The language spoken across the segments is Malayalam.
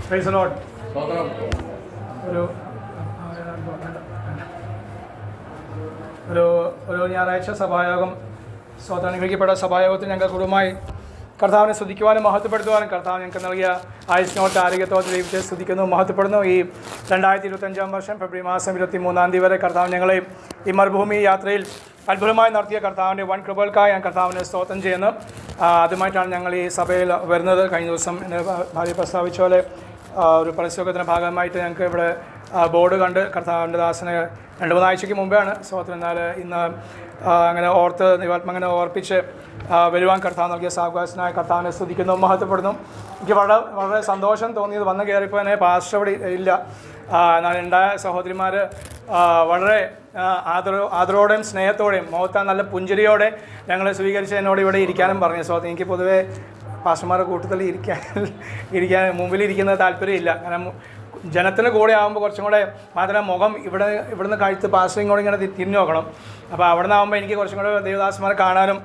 Praise the Lord. ഒരു ഞായറാഴ്ച സഭായോഗം അനുഗ്രഹിക്കപ്പെട്ട സഭായോഗത്തിൽ ഞങ്ങൾ കുടുംബമായി കർത്താവിനെ സ്തുതിക്കുവാനും മഹത്വപ്പെടുത്തുവാനും കർത്താവ് ഞങ്ങൾക്ക് നൽകിയ ആയുസ്നോട്ട് ആരോഗ്യത്തോടെ ദൈവത്തെ സ്തുതിക്കുന്നു, മഹത്വപ്പെടുന്നു. ഈ 2025 വർഷം ഫെബ്രുവരി മാസം 23 വരെ കർത്താവ് ഞങ്ങളെ ഈ മരുഭൂമി യാത്രയിൽ അത്ഭുതമായി നടത്തിയ കർത്താവിൻ്റെ വൻ കൃപകൾക്കായി ഞാൻ കർത്താവിനെ സ്തോത്രം ചെയ്യുന്നു. ആദ്യമായിട്ടാണ് ഞങ്ങൾ ഈ സഭയിൽ വരുന്നത്. കഴിഞ്ഞ ദിവസം എൻ്റെ ഭാര്യ പ്രസ്താവിച്ച പോലെ ഒരു പരസ്യോഗത്തിൻ്റെ ഭാഗമായിട്ട് ഞങ്ങൾക്ക് ഇവിടെ ബോർഡ് കണ്ട് കർത്താവിൻ്റെ ദാസനെ 2-3 ആഴ്ചയ്ക്ക് മുമ്പാണ് സ്തോത്രം. എന്നാൽ ഇന്ന് അങ്ങനെ ഓർത്ത് ദൈവാത്മ അങ്ങനെ ഓർപ്പിച്ച് വരുവാൻ കർത്താവ് നൽകിയ സാവകാശനായ കർത്താവിനെ സ്തുതിക്കുന്നു, മഹത്വപ്പെടുന്നു. എനിക്ക് വളരെ സന്തോഷം തോന്നിയത് വന്ന് കയറിയപ്പോൾ തന്നെ പാസ്റ്റർ ഇവിടെ ഇല്ല. എന്നാൽ ഉണ്ടായ സഹോദരിമാർ വളരെ ആദരവോടെയും സ്നേഹത്തോടെയും മുഖത്താൻ നല്ല പുഞ്ചിരിയോടെ ഞങ്ങളെ സ്വീകരിച്ച് എന്നോട് ഇവിടെ ഇരിക്കാനും പറഞ്ഞു. സോ എനിക്ക് പൊതുവേ പാസ്റ്റർമാരുടെ കൂട്ടത്തിൽ ഇരിക്കാൻ മുമ്പിലിരിക്കുന്നത് താല്പര്യമില്ല. കാരണം ജനത്തിന് കൂടെ ആകുമ്പോൾ കുറച്ചും കൂടെ മാത്രം മുഖം ഇവിടുന്ന് കഴിച്ച് പാസ്റ്ററിങ് കൂടെ ഇങ്ങനെ തിരിഞ്ഞു നോക്കണം. അപ്പോൾ അവിടെ നിന്നാകുമ്പോൾ എനിക്ക് കുറച്ചും കൂടെ ദേവദാസന്മാരെ കാണാനും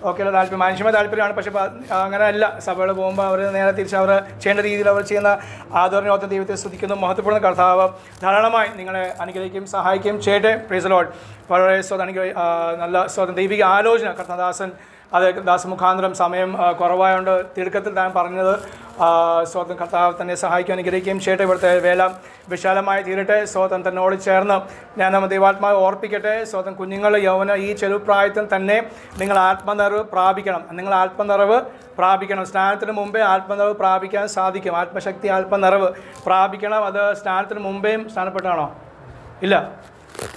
ഒക്കെയുള്ള താല്പര്യം, മനുഷ്യമായ താല്പര്യമാണ്. പക്ഷേ അങ്ങനെ അല്ല. സഭകൾ പോകുമ്പോൾ അവർ നേരെ തിരിച്ച് അവർ ചെയ്യേണ്ട രീതിയിൽ അവർ ചെയ്യുന്ന ആദരണയോഗ്യ ദൈവത്തെ സ്തുതിക്കുന്നു, മഹത്വപ്പെടുന്ന കർത്താവ് ധാരാളമായി നിങ്ങളെ അനുഗ്രഹിക്കുകയും സഹായിക്കുകയും ചെയ്യട്ടെ. Praise the Lord. വളരെ നല്ല ദൈവിക ആലോചന കർത്താദാസൻ അത് ദാസമുഖാന്തരം സമയം കുറവായതുകൊണ്ട് തിടുക്കത്തിൽ താൻ പറഞ്ഞത് സ്വന്തം കർത്താവ് തന്നെ സഹായിക്കാൻ അനുഗ്രഹിക്കുകയും ചെയ്യട്ടെ. ഇവിടുത്തെ വേല വിശാലമായി തീരട്ടെ. സ്വതം തന്നോട് ചേർന്ന് ഞാൻ നമ്മൾ ദൈവാത്മാവ് ഓർപ്പിക്കട്ടെ. സ്വതം കുഞ്ഞുങ്ങൾ യൗവന ഈ ചെറുപ്രായത്തിൽ തന്നെ നിങ്ങൾ ആത്മനിറവ് പ്രാപിക്കണം. നിങ്ങൾ ആത്മനിറവ് പ്രാപിക്കണം. സ്നാനത്തിന് മുമ്പേ ആത്മനിറവ് പ്രാപിക്കാൻ സാധിക്കും. ആത്മശക്തി ആത്മനിറവ് പ്രാപിക്കണം. അത് സ്നാനത്തിന് മുമ്പേയും സ്നാനപ്പെട്ടാണോ? ഇല്ല.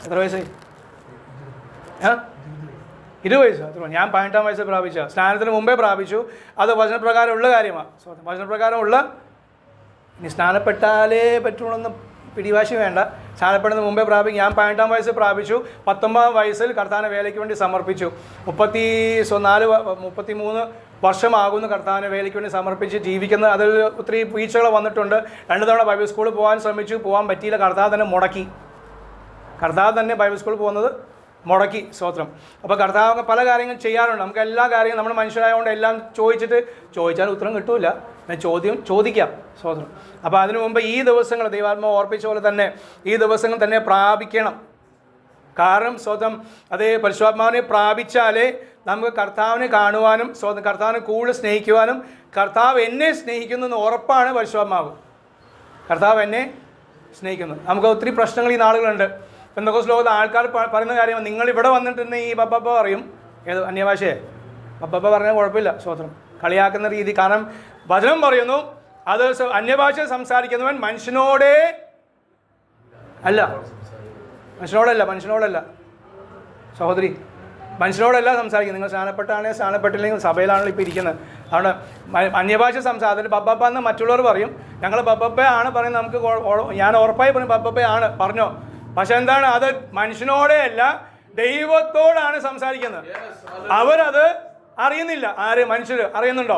എത്ര വയസ്സായി? 20 വയസ്സ്. അത്ര. ഞാൻ 18 വയസ്സ് പ്രാപിച്ച. സ്നാനത്തിന് മുമ്പേ പ്രാപിച്ചു. അത് വചനപ്രകാരമുള്ള കാര്യമാണ്. വചനപ്രകാരമുള്ള ഇനി സ്നാനപ്പെട്ടാലേ പറ്റുള്ളൂന്ന് പിടിവാശി വേണ്ട. സ്നാനപ്പെടുന്നതിന് മുമ്പേ പ്രാപിക്കും. ഞാൻ 18 വയസ്സ് പ്രാപിച്ചു. 19 വയസ്സിൽ കർത്താവിനെ വേലയ്ക്ക് വേണ്ടി സമർപ്പിച്ചു. 33 വർഷമാകുന്നു കർത്താവിനെ വേലയ്ക്ക് വേണ്ടി സമർപ്പിച്ച് ജീവിക്കുന്നത്. അതിൽ ഒത്തിരി വീഴ്ചകൾ വന്നിട്ടുണ്ട്. 2 തവണ ബൈബിൾ സ്കൂളിൽ പോകാൻ ശ്രമിച്ചു, പോകാൻ പറ്റിയില്ല. കർത്താവ് തന്നെ മുടക്കി. കർത്താവ് തന്നെ ബൈബിൾ സ്കൂളിൽ പോകുന്നത് മുടക്കി. സ്തോത്രം. അപ്പോൾ കർത്താവ് പല കാര്യങ്ങളും ചെയ്യാറുണ്ട്. നമുക്ക് എല്ലാ കാര്യങ്ങളും നമ്മൾ മനുഷ്യരായതുകൊണ്ട് എല്ലാം ചോദിച്ചാൽ ഉത്തരം കിട്ടൂല. ചോദിക്കാം. സ്തോത്രം. അപ്പോൾ അതിനു മുമ്പ് ഈ ദിവസങ്ങൾ ദൈവാത്മാവ് ഓർപ്പിച്ച പോലെ തന്നെ ഈ ദിവസങ്ങൾ തന്നെ പ്രാപിക്കണം. കാരണം സ്വതം അതേ പരിശുദ്ധാത്മാവിനെ പ്രാപിച്ചാലേ നമുക്ക് കർത്താവിനെ കാണുവാനും സ്വന്തം കർത്താവിനെ കൂടുതൽ സ്നേഹിക്കുവാനും കർത്താവ് എന്നെ സ്നേഹിക്കുന്നു എന്ന് ഉറപ്പാണ് പരിശുദ്ധാത്മാവ്. കർത്താവ് എന്നെ സ്നേഹിക്കുന്നു. നമുക്ക് ഒത്തിരി പ്രശ്നങ്ങൾ ഈ നാളുകളുണ്ട്. പെന്തക്കോസ്ത് ലോകത്ത് ആൾക്കാർ പറയുന്ന കാര്യമാണ്, നിങ്ങൾ ഇവിടെ വന്നിട്ടുണ്ടെങ്കിൽ ഈ ബബ്ബ പറയും. ഏത് അന്യഭാഷയെ ബബ്ബ പറഞ്ഞാൽ കുഴപ്പമില്ല. സ്വതന്ത്രം കളിയാക്കുന്ന രീതി. കാരണം വചനം പറയുന്നു അത് അന്യഭാഷ സംസാരിക്കുന്നവൻ മനുഷ്യനോടല്ല സഹോദരി, മനുഷ്യനോടല്ല സംസാരിക്കുന്നത്. നിങ്ങൾ സ്നാനപ്പെട്ടാണെങ്കിൽ സ്നാനപ്പെട്ടില്ലെങ്കിൽ സഭയിലാണല്ലോ ഇപ്പോൾ ഇരിക്കുന്നത്. അതുകൊണ്ട് അന്യഭാഷ അതിൽ ബബ്ബ എന്ന് മറ്റുള്ളവർ പറയും. ഞങ്ങൾ ബബ്ബയാണ് പറയുന്നത്. നമുക്ക് ഞാൻ ഉറപ്പായി പറയും ബബ്ബയാണ് പറഞ്ഞോ. പക്ഷെ എന്താണ്, അത് മനുഷ്യനോടെ അല്ല ദൈവത്തോടാണ് സംസാരിക്കുന്നത്. അവരത് അറിയുന്നില്ല. ആര്? മനുഷ്യർ അറിയുന്നുണ്ടോ?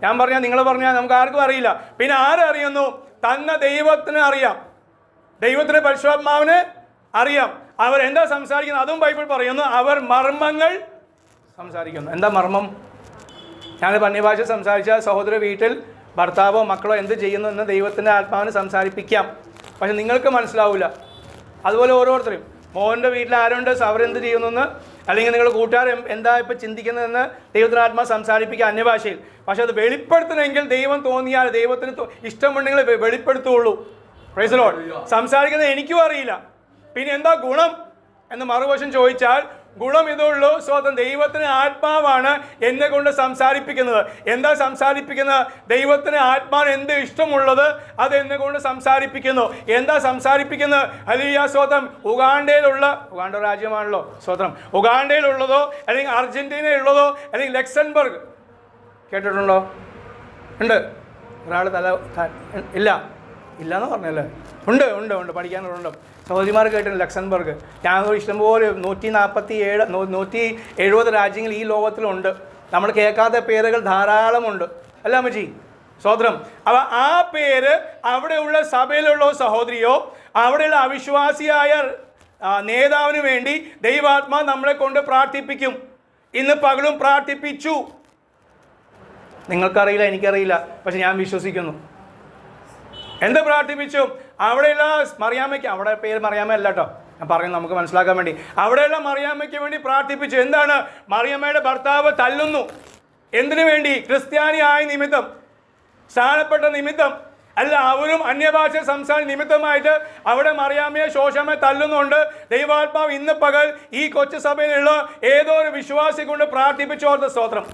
ഞാൻ പറഞ്ഞാൽ നിങ്ങൾ പറഞ്ഞാൽ നമുക്ക് ആർക്കും അറിയില്ല. പിന്നെ ആരറിയുന്നു? തന്നെ ദൈവത്തിന് അറിയാം. ദൈവത്തിന് പരിശുദ്ധാത്മാവിന് അറിയാം. അവർ എന്താ സംസാരിക്കുന്നത് അതും ബൈബിൾ പറയുന്നു. അവർ മർമ്മങ്ങൾ സംസാരിക്കുന്നു. എന്താ മർമ്മം? ഞാനിപ്പോൾ അന്യഭാഷ സംസാരിച്ച സഹോദര വീട്ടിൽ ഭർത്താവോ മക്കളോ എന്ത് ചെയ്യുന്നു എന്ന് ദൈവത്തിൻ്റെ ആത്മാവിന് സംസാരിപ്പിക്കാം. പക്ഷെ നിങ്ങൾക്ക് മനസ്സിലാവില്ല. അതുപോലെ ഓരോരുത്തരും മോഹൻ്റെ വീട്ടിൽ ആരുണ്ട്, അവരെന്ത് ചെയ്യുന്നെന്ന്, അല്ലെങ്കിൽ നിങ്ങൾ കൂട്ടുകാർ എന്താ ഇപ്പോൾ ചിന്തിക്കുന്നതെന്ന് ദൈവത്തിൻ്റെ ആത്മാ സംസാരിപ്പിക്കുക അന്യഭാഷയിൽ. പക്ഷെ അത് വെളിപ്പെടുത്തണമെങ്കിൽ ദൈവം തോന്നിയാൽ, ദൈവത്തിന് ഇഷ്ടമുണ്ടെങ്കിൽ വെളിപ്പെടുത്തുള്ളൂ. Praise the Lord. സംസാരിക്കുന്നത് എനിക്കും അറിയില്ല. പിന്നെ എന്താ ഗുണം എന്ന് മറുവശം ചോദിച്ചാൽ ഗുണം ഇതുള്ളൂ. സ്വന്തം ദൈവത്തിന് ആത്മാവാണ് എന്നെ കൊണ്ട് സംസാരിപ്പിക്കുന്നത്. എന്താ സംസാരിപ്പിക്കുന്നത്? ദൈവത്തിന് ആത്മാവിന് എന്ത് ഇഷ്ടമുള്ളത് അത് എന്നെ കൊണ്ട് സംസാരിപ്പിക്കുന്നു. എന്താ സംസാരിപ്പിക്കുന്നത്? ഹല്ലേലൂയ. സ്വതം ഉഗാണ്ട രാജ്യമാണല്ലോ. സ്വതം ഉഗാണ്ടയിലുള്ളതോ അല്ലെങ്കിൽ അർജന്റീനയിലുള്ളതോ അല്ലെങ്കിൽ ലക്സംബർഗ് കേട്ടിട്ടുണ്ടോ? ഉണ്ട്. ഒരാൾ ഇല്ലയെന്ന് പറഞ്ഞല്ലേ? ഉണ്ട് പഠിക്കാനുണ്ട്. സഹോദരിമാർ കേട്ടിട്ടുണ്ട് ലക്സംബർഗ്. ഞാൻ ഇഷ്ടംപോലെ 170 രാജ്യങ്ങൾ ഈ ലോകത്തിലുണ്ട്. നമ്മൾ കേൾക്കാത്ത പേരുകൾ ധാരാളമുണ്ട്. അല്ല അമ്മച്ചി? സ്വതന്ത്രം. അപ്പോൾ ആ പേര് അവിടെയുള്ള സഭയിലുള്ള സഹോദരിയോ അവിടെയുള്ള അവിശ്വാസിയായ നേതാവിന് വേണ്ടി ദൈവാത്മാ നമ്മളെ കൊണ്ട് പ്രാർത്ഥിപ്പിക്കും. ഇന്ന് പകലും പ്രാർത്ഥിപ്പിച്ചു. നിങ്ങൾക്കറിയില്ല, എനിക്കറിയില്ല, പക്ഷെ ഞാൻ വിശ്വസിക്കുന്നു. എന്ത് പ്രാർത്ഥിപ്പിച്ചു? അവിടെയുള്ള മറിയാമ്മയ്ക്ക്, അവിടെ പേര് മറിയാമ്മ അല്ല കേട്ടോ, ഞാൻ പറയുന്നത് നമുക്ക് മനസ്സിലാക്കാൻ വേണ്ടി, അവിടെയുള്ള മറിയാമ്മയ്ക്ക് വേണ്ടി പ്രാർത്ഥിപ്പിച്ചു. എന്താണ്? മറിയാമ്മയുടെ ഭർത്താവ് തല്ലുന്നു. എന്തിനു വേണ്ടി? ക്രിസ്ത്യാനി ആയ നിമിത്തം, സ്ഥാനപ്പെട്ട നിമിത്തം അല്ല, അവരും അന്യഭാഷ സംസാര നിമിത്തമായിട്ട് അവിടെ മറിയാമ്മയെ ശോശമ്മയെ തല്ലുന്നുണ്ട്. ദൈവാത്മാവ് ഇന്ന് പകൽ ഈ കൊച്ചു സഭയിലുള്ള ഏതോ ഒരു വിശ്വാസി കൊണ്ട് പ്രാർത്ഥിപ്പിച്ചോർത്ത സ്തോത്രം.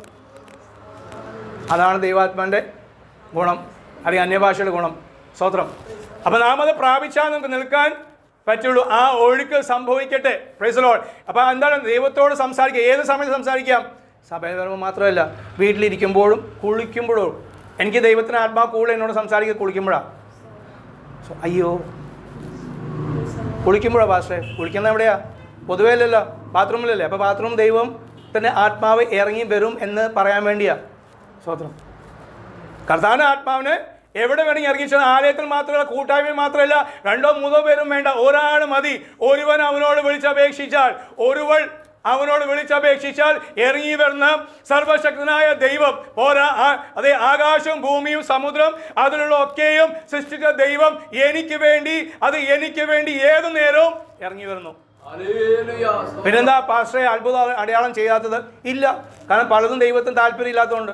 അതാണ് ദൈവാത്മാവിൻ്റെ ഗുണം, അല്ലെങ്കിൽ അന്യഭാഷയുടെ ഗുണം. സ്തോത്രം. അപ്പം നാം അത് പ്രാപിച്ചാൽ നമുക്ക് നിൽക്കാൻ പറ്റുള്ളൂ. ആ ഒഴുക്ക് സംഭവിക്കട്ടെ. Praise the Lord. അപ്പോൾ എന്താണ്? ദൈവത്തോട് സംസാരിക്കുക. ഏത് സമയത്ത് സംസാരിക്കാം? സഭയിൽ വരുമ്പോൾ മാത്രമല്ല, വീട്ടിലിരിക്കുമ്പോഴും കുളിക്കുമ്പോഴും. എനിക്ക് ദൈവത്തിന് ആത്മാവ് കൂടുതൽ എന്നോട് സംസാരിക്കുക കുളിക്കുമ്പോഴാണ്. അയ്യോ, കുളിക്കുമ്പോഴാണ് പാസ്റ്റേ? കുളിക്കുന്നത് എവിടെയാ? പൊതുവേ അല്ലല്ലോ, ബാത്റൂമിലല്ലേ. അപ്പോൾ ബാത്റൂം ദൈവത്തിൻ്റെ ആത്മാവ് ഇറങ്ങി വരും എന്ന് പറയാൻ വേണ്ടിയാ. സ്തോത്രം. കർത്താവിൻ്റെ ആത്മാവിന് എവിടെ വേണമെങ്കിൽ ഇറങ്ങിച്ചാൽ, ആലയത്തിൽ മാത്രമല്ല, കൂട്ടായ്മയിൽ മാത്രമല്ല, 2 or 3 പേരും വേണ്ട, ഒരാൾ മതി. ഒരുവൻ അവനോട് വിളിച്ചപേക്ഷിച്ചാൽ, ഒരുവൾ അവനോട് വിളിച്ചപേക്ഷിച്ചാൽ ഇറങ്ങി വരുന്ന സർവശക്തനായ ദൈവം പോരാ, അതെ, ആകാശവും ഭൂമിയും സമുദ്രം അതിലുള്ള ഒക്കെയും സൃഷ്ടിച്ച ദൈവം എനിക്ക് വേണ്ടി ഏതു നേരവും ഇറങ്ങി വരുന്നു. പിന്നെന്താ പാസ്റ്ററെ അത്ഭുത അടയാളം ചെയ്യാത്തത്? ഇല്ല, കാരണം പലതും ദൈവത്തിന് താല്പര്യം ഇല്ലാത്തതുകൊണ്ട്.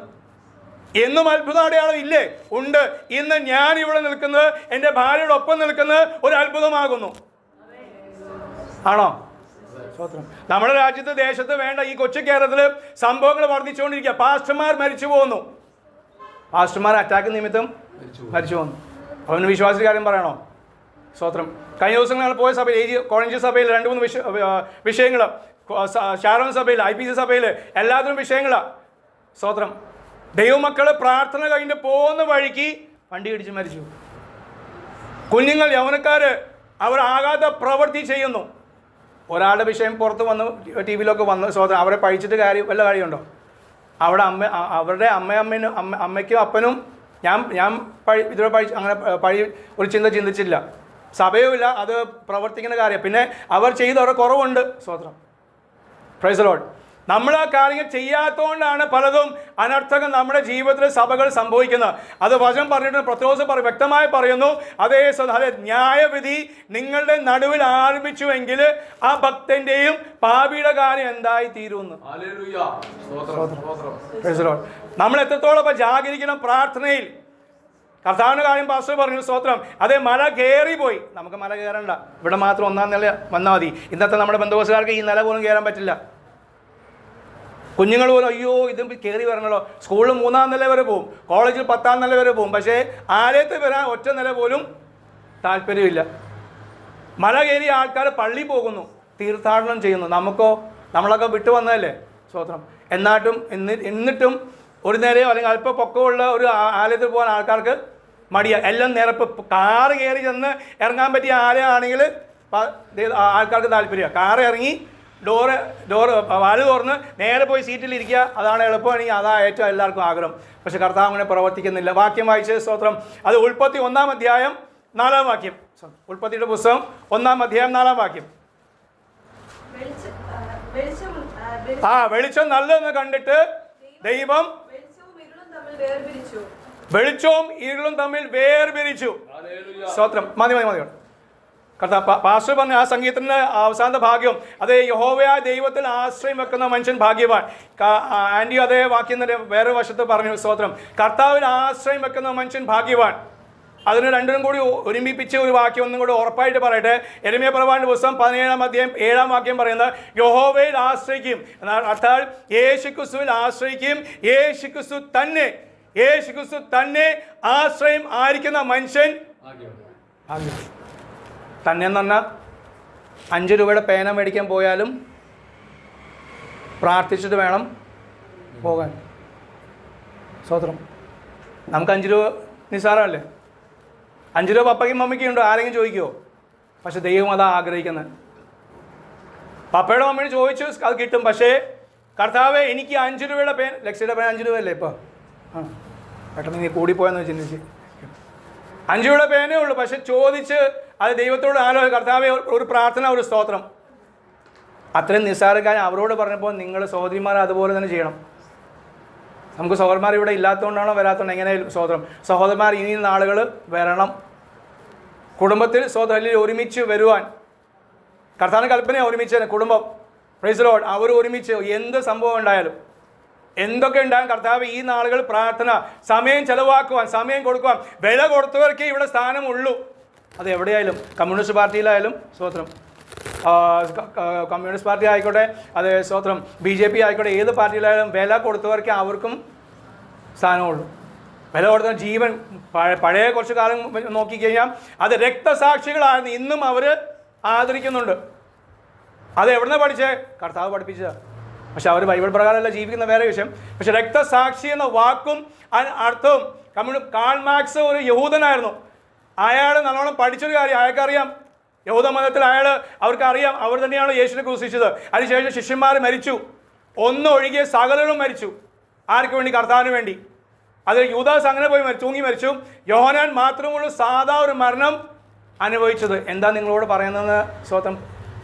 എന്നും അത്ഭുത അടയാളം ഇല്ലേ? ഉണ്ട്. ഇന്ന് ഞാൻ ഇവിടെ നിൽക്കുന്നത്, എൻ്റെ ഭാര്യയുടെ ഒപ്പം നിൽക്കുന്നത് ഒരു അത്ഭുതമാകുന്നു. ആണോ? നമ്മുടെ രാജ്യത്ത്, ദേശത്ത് വേണ്ട ഈ കൊച്ചു കേരളത്തിൽ സംഭവങ്ങൾ വർദ്ധിച്ചുകൊണ്ടിരിക്കുക. പാസ്റ്റർമാർ മരിച്ചു പോകുന്നു. പാസ്റ്റർമാർ അറ്റാക്ക് നിമിത്തം മരിച്ചു പോകുന്നു. അവന് വിശ്വാസി കാര്യം പറയണോ? സ്തോത്രം. കഴിഞ്ഞ ദിവസങ്ങൾ പോയ സഭയിൽ, കോളേജ് സഭയിൽ 2-3 വിഷയങ്ങൾ, ഷാരോൺ സഭയിൽ, IPC സഭയിൽ, എല്ലാത്തിനും വിഷയങ്ങളാണ്. സ്തോത്രം. ദൈവമക്കൾ പ്രാർത്ഥന കഴിഞ്ഞ് പോകുന്ന വഴിക്ക് വണ്ടി ഇടിച്ച് മരിച്ചു. കുഞ്ഞുങ്ങൾ, യൗവനക്കാർ, അവർ ആകാത്ത പ്രവൃത്തി ചെയ്യുന്നു. ഒരാളുടെ വിഷയം പുറത്ത് വന്ന് TV-ലൊക്കെ വന്ന്, സ്തോത്രം, അവരെ പഴിച്ചിട്ട് വല്ല കാര്യമുണ്ടോ? അവിടെ അവരുടെ അമ്മയ്ക്കും അപ്പനും ഞാൻ ഇതുവരെ അങ്ങനെ ഒരു ചിന്തിച്ചില്ല. സഭയുമില്ല, അത് പ്രവർത്തിക്കുന്ന കാര്യം. പിന്നെ അവർ ചെയ്തവരുടെ കുറവുണ്ട്. സ്തോത്രം. Praise the Lord. നമ്മൾ ആ കാര്യങ്ങൾ ചെയ്യാത്തതുകൊണ്ടാണ് പലതും അനർത്ഥകം നമ്മുടെ ജീവിതത്തിൽ സഭകൾ സംഭവിക്കുന്നത്. അത് വചനം പറഞ്ഞിട്ട് പത്രോസ് വ്യക്തമായി പറയുന്നു. അതേ ന്യായവിധി നിങ്ങളുടെ നടുവിൽ ആരംഭിച്ചുവെങ്കിൽ ആ ഭക്തന്റെയും പാപിയുടെ കാര്യം എന്തായി തീരുമെന്ന്. നമ്മൾ എത്രത്തോളം ജാഗരിക്കണം പ്രാർത്ഥനയിൽ. കർത്താവിൻ്റെ കാര്യം പാസ്റ്റർ പറഞ്ഞു. സ്തോത്രം. അതേ, മല കയറിപ്പോയി. നമുക്ക് മല കയറണ്ട, ഇവിടെ മാത്രം 1-ാം നില വന്നാൽ മതി. ഇന്നത്തെ നമ്മുടെ ബന്ധുവസുകാർക്ക് ഈ നില പോലും കയറാൻ പറ്റില്ല. കുഞ്ഞുങ്ങൾ പോലും അയ്യോ ഇതും കയറി വരണല്ലോ. സ്കൂളിൽ 3-ാം നില വരെ പോവും, കോളേജിൽ 10-ാം നില വരെ പോവും. പക്ഷേ ആലയത്തിൽ വരാൻ ഒറ്റ നില പോലും താല്പര്യമില്ല. മല കയറിയ ആൾക്കാർ പള്ളി പോകുന്നു, തീർത്ഥാടനം ചെയ്യുന്നു. നമ്മളൊക്കെ വിട്ടു വന്നതല്ലേ. സ്തോത്രം. എന്നിട്ടും ഒരു നേരെയോ അല്ലെങ്കിൽ അല്പം പൊക്കമുള്ള ഒരു ആലയത്തിൽ പോകാൻ ആൾക്കാർക്ക് മടിയാ. എല്ലാം നിരപ്പ്. കാറ് കയറി ചെന്ന് ഇറങ്ങാൻ പറ്റിയ ആലയമാണെങ്കിൽ ആൾക്കാർക്ക് താല്പര്യമാണ്. കാറ് ഇറങ്ങി ഡോറ് വാല് തുറന്ന് നേരെ പോയി സീറ്റിലിരിക്കുക, അതാണ് എളുപ്പമാണെങ്കിൽ അതാ ഏറ്റവും എല്ലാവർക്കും ആഗ്രഹം. പക്ഷെ കർത്താവ് അങ്ങനെ പ്രവർത്തിക്കുന്നില്ല. വാക്യം വായിച്ച സ്തോത്രം. അത് ഉൽപ്പത്തി 1-ാം അധ്യായം 4-ാം വാക്യം. ഉൽപ്പത്തിയുടെ പുസ്തകം 1-ാം അധ്യായം 4-ാം വാക്യം. വെളിച്ചം നല്ലതെന്ന് കണ്ടിട്ട് ദൈവം വെളിച്ചവും ഇരുളും തമ്മിൽ വേർപിരിച്ചു. സ്തോത്രം. മതി. പാസ്റ്റർ പറഞ്ഞ ആ സംഗീതത്തിൻ്റെ അവസാനത്തെ ഭാഗ്യം, അതേ, യഹോവയായ ദൈവത്തിൽ ആശ്രയം വെക്കുന്ന മനുഷ്യൻ ഭാഗ്യവാൻ. ആൻറ്റി അതേ വാക്യം തന്നെ വേറെ വശത്ത് പറഞ്ഞു. സ്തോത്രം. കർത്താവിൽ ആശ്രയം വെക്കുന്ന മനുഷ്യൻ ഭാഗ്യവാൻ. അതിന് രണ്ടിനും കൂടി ഒരുമിപ്പിച്ച് ഒരു വാക്യം ഒന്നും കൂടി ഉറപ്പായിട്ട് പറയട്ടെ. യെരമ്യാ പ്രവാചകന്റെ പുസ്തകം 17-ാം അധ്യായം 7-ാം വാക്യം പറയുന്നത് യഹോവയിൽ ആശ്രയിക്കും. അർത്ഥാൽ യേശുക്രിസ്തുവിൽ ആശ്രയിക്കും. യേശുക്രിസ്തു തന്നെ ആശ്രയം ആയിരിക്കുന്ന മനുഷ്യൻ ഭാഗ്യവാൻ. തന്നെ എന്ന് പറഞ്ഞാൽ 5 രൂപയുടെ പേന മേടിക്കാൻ പോയാലും പ്രാർത്ഥിച്ചിട്ട് വേണം പോകാൻ. സ്തോത്രം. നമുക്ക് 5 രൂപ നിസ്സാരമല്ലേ? 5 രൂപ പപ്പയ്ക്കും മമ്മിക്കും ഉണ്ടോ? ആരെങ്കിലും ചോദിക്കുമോ? പക്ഷെ ദൈവം അതാ ആഗ്രഹിക്കുന്നത്. പപ്പയുടെ മമ്മിയോട് ചോദിച്ചു, അത് കിട്ടും. പക്ഷേ കർത്താവേ, എനിക്ക് 5 രൂപയുടെ പേൻ, ലക്ഷ്യയുടെ പേൻ 5 രൂപയല്ലേ ഇപ്പോൾ? പെട്ടെന്ന് നീ കൂടിപ്പോയെന്ന് ചിന്തിച്ച് 5 രൂപയുടെ പേനേ ഉള്ളൂ. പക്ഷെ ചോദിച്ച് അത് ദൈവത്തോട് കർത്താവെ ഒരു പ്രാർത്ഥന, ഒരു സ്തോത്രം. അത്രയും നിസ്സാരക്കാരൻ അവരോട് പറഞ്ഞപ്പോൾ നിങ്ങൾ സഹോദരിമാർ അതുപോലെ തന്നെ ചെയ്യണം. നമുക്ക് സഹോദരന്മാർ ഇവിടെ ഇല്ലാത്തതുകൊണ്ടാണോ വരാത്തതുകൊണ്ട് എങ്ങനെയായാലും സ്തോത്രം. സഹോദരന്മാർ ഇനി നാളുകൾ വരണം. കുടുംബത്തിൽ സ്വതല്ലിൽ ഒരുമിച്ച് വരുവാൻ കർത്താവിൻ്റെ കൽപ്പനയാണ് ഒരുമിച്ച് തന്നെ കുടുംബം. Praise the Lord. അവർ ഒരുമിച്ച് എന്ത് സംഭവം ഉണ്ടായാലും എന്തൊക്കെ ഉണ്ടാകും കർത്താവ് ഈ നാളുകൾ പ്രാർത്ഥന സമയം ചെലവാക്കുവാൻ സമയം കൊടുക്കുവാൻ വില കൊടുത്തവർക്കേ ഇവിടെ സ്ഥാനമുള്ളൂ. അത് എവിടെയായാലും കമ്മ്യൂണിസ്റ്റ് പാർട്ടിയിലായാലും സ്വത്രം, കമ്മ്യൂണിസ്റ്റ് പാർട്ടി ആയിക്കോട്ടെ, അത് സ്വത്രം BJP ആയിക്കോട്ടെ, ഏത് പാർട്ടിയിലായാലും വില കൊടുത്തവർക്ക് അവർക്കും സ്ഥാനമുള്ളൂ. വില കൊടുത്ത ജീവൻ പഴയ കുറച്ച് കാലം നോക്കിക്കഴിഞ്ഞാൽ അത് രക്തസാക്ഷികളായിരുന്നു, ഇന്നും അവർ ആദരിക്കുന്നുണ്ട്. അത് എവിടുന്ന് പഠിച്ചേ? കർത്താവ് പഠിപ്പിച്ചതാണ്. പക്ഷെ അവർ ബൈബിൾ പ്രകാരമല്ല ജീവിക്കുന്ന വേറെ വിഷയം. പക്ഷെ രക്തസാക്ഷി എന്ന വാക്കും അർത്ഥവും കാൾ മാർക്സ് ഒരു യഹൂദനായിരുന്നു. അയാൾ നല്ലോണം പഠിച്ചൊരു കാര്യം അയാൾക്കറിയാം. യഹൂദ മതത്തിൽ അവർക്കറിയാം അവർ തന്നെയാണ് യേശുവിനെ ക്രൂശിച്ചത്. അതിനുശേഷം ശിഷ്യന്മാർ മരിച്ചു, ഒന്നൊഴികെ സകലരും മരിച്ചു. ആർക്ക് വേണ്ടി? കർത്താവിന് വേണ്ടി. അത് യൂദാസ് അങ്ങനെ പോയി തൂങ്ങി മരിച്ചു. യോഹന്നാൻ മാത്രമുള്ള സാധാ ഒരു മരണം അനുഭവിച്ചത്. എന്താ നിങ്ങളോട് പറയുന്നതെന്ന് സ്വത്രം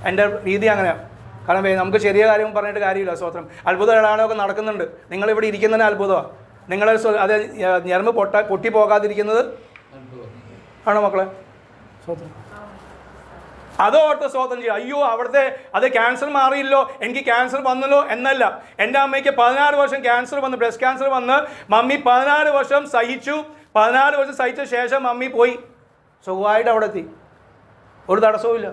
എൻ്റെ രീതി അങ്ങനെയാണ്. കാരണം നമുക്ക് ചെറിയ കാര്യം പറഞ്ഞിട്ട് കാര്യമില്ല. സ്വത്രം അത്ഭുത ഇടാനൊക്കെ നടക്കുന്നുണ്ട്. നിങ്ങളിവിടെ ഇരിക്കുന്നതിന് അത്ഭുതമാണ്. നിങ്ങളെ അത് ഞരമ്പ് പൊട്ടി പോകാതിരിക്കുന്നത് ആണോ മക്കളെ? സ്വത്രം അതോർത്ത് സ്വതന്ത്രം ചെയ്യുക. അയ്യോ അവിടുത്തെ അത് ക്യാൻസർ മാറിയില്ലോ, എനിക്ക് ക്യാൻസർ വന്നല്ലോ എന്നല്ല. എൻ്റെ അമ്മയ്ക്ക് 16 വർഷം ക്യാൻസർ വന്ന്, ബ്രസ്റ്റ് ക്യാൻസർ വന്ന് മമ്മി 14 വർഷം സഹിച്ചു. 14 വർഷം സഹിച്ച ശേഷം മമ്മി പോയി സുഖമായിട്ട് അവിടെ എത്തി, ഒരു തടസ്സവുമില്ല.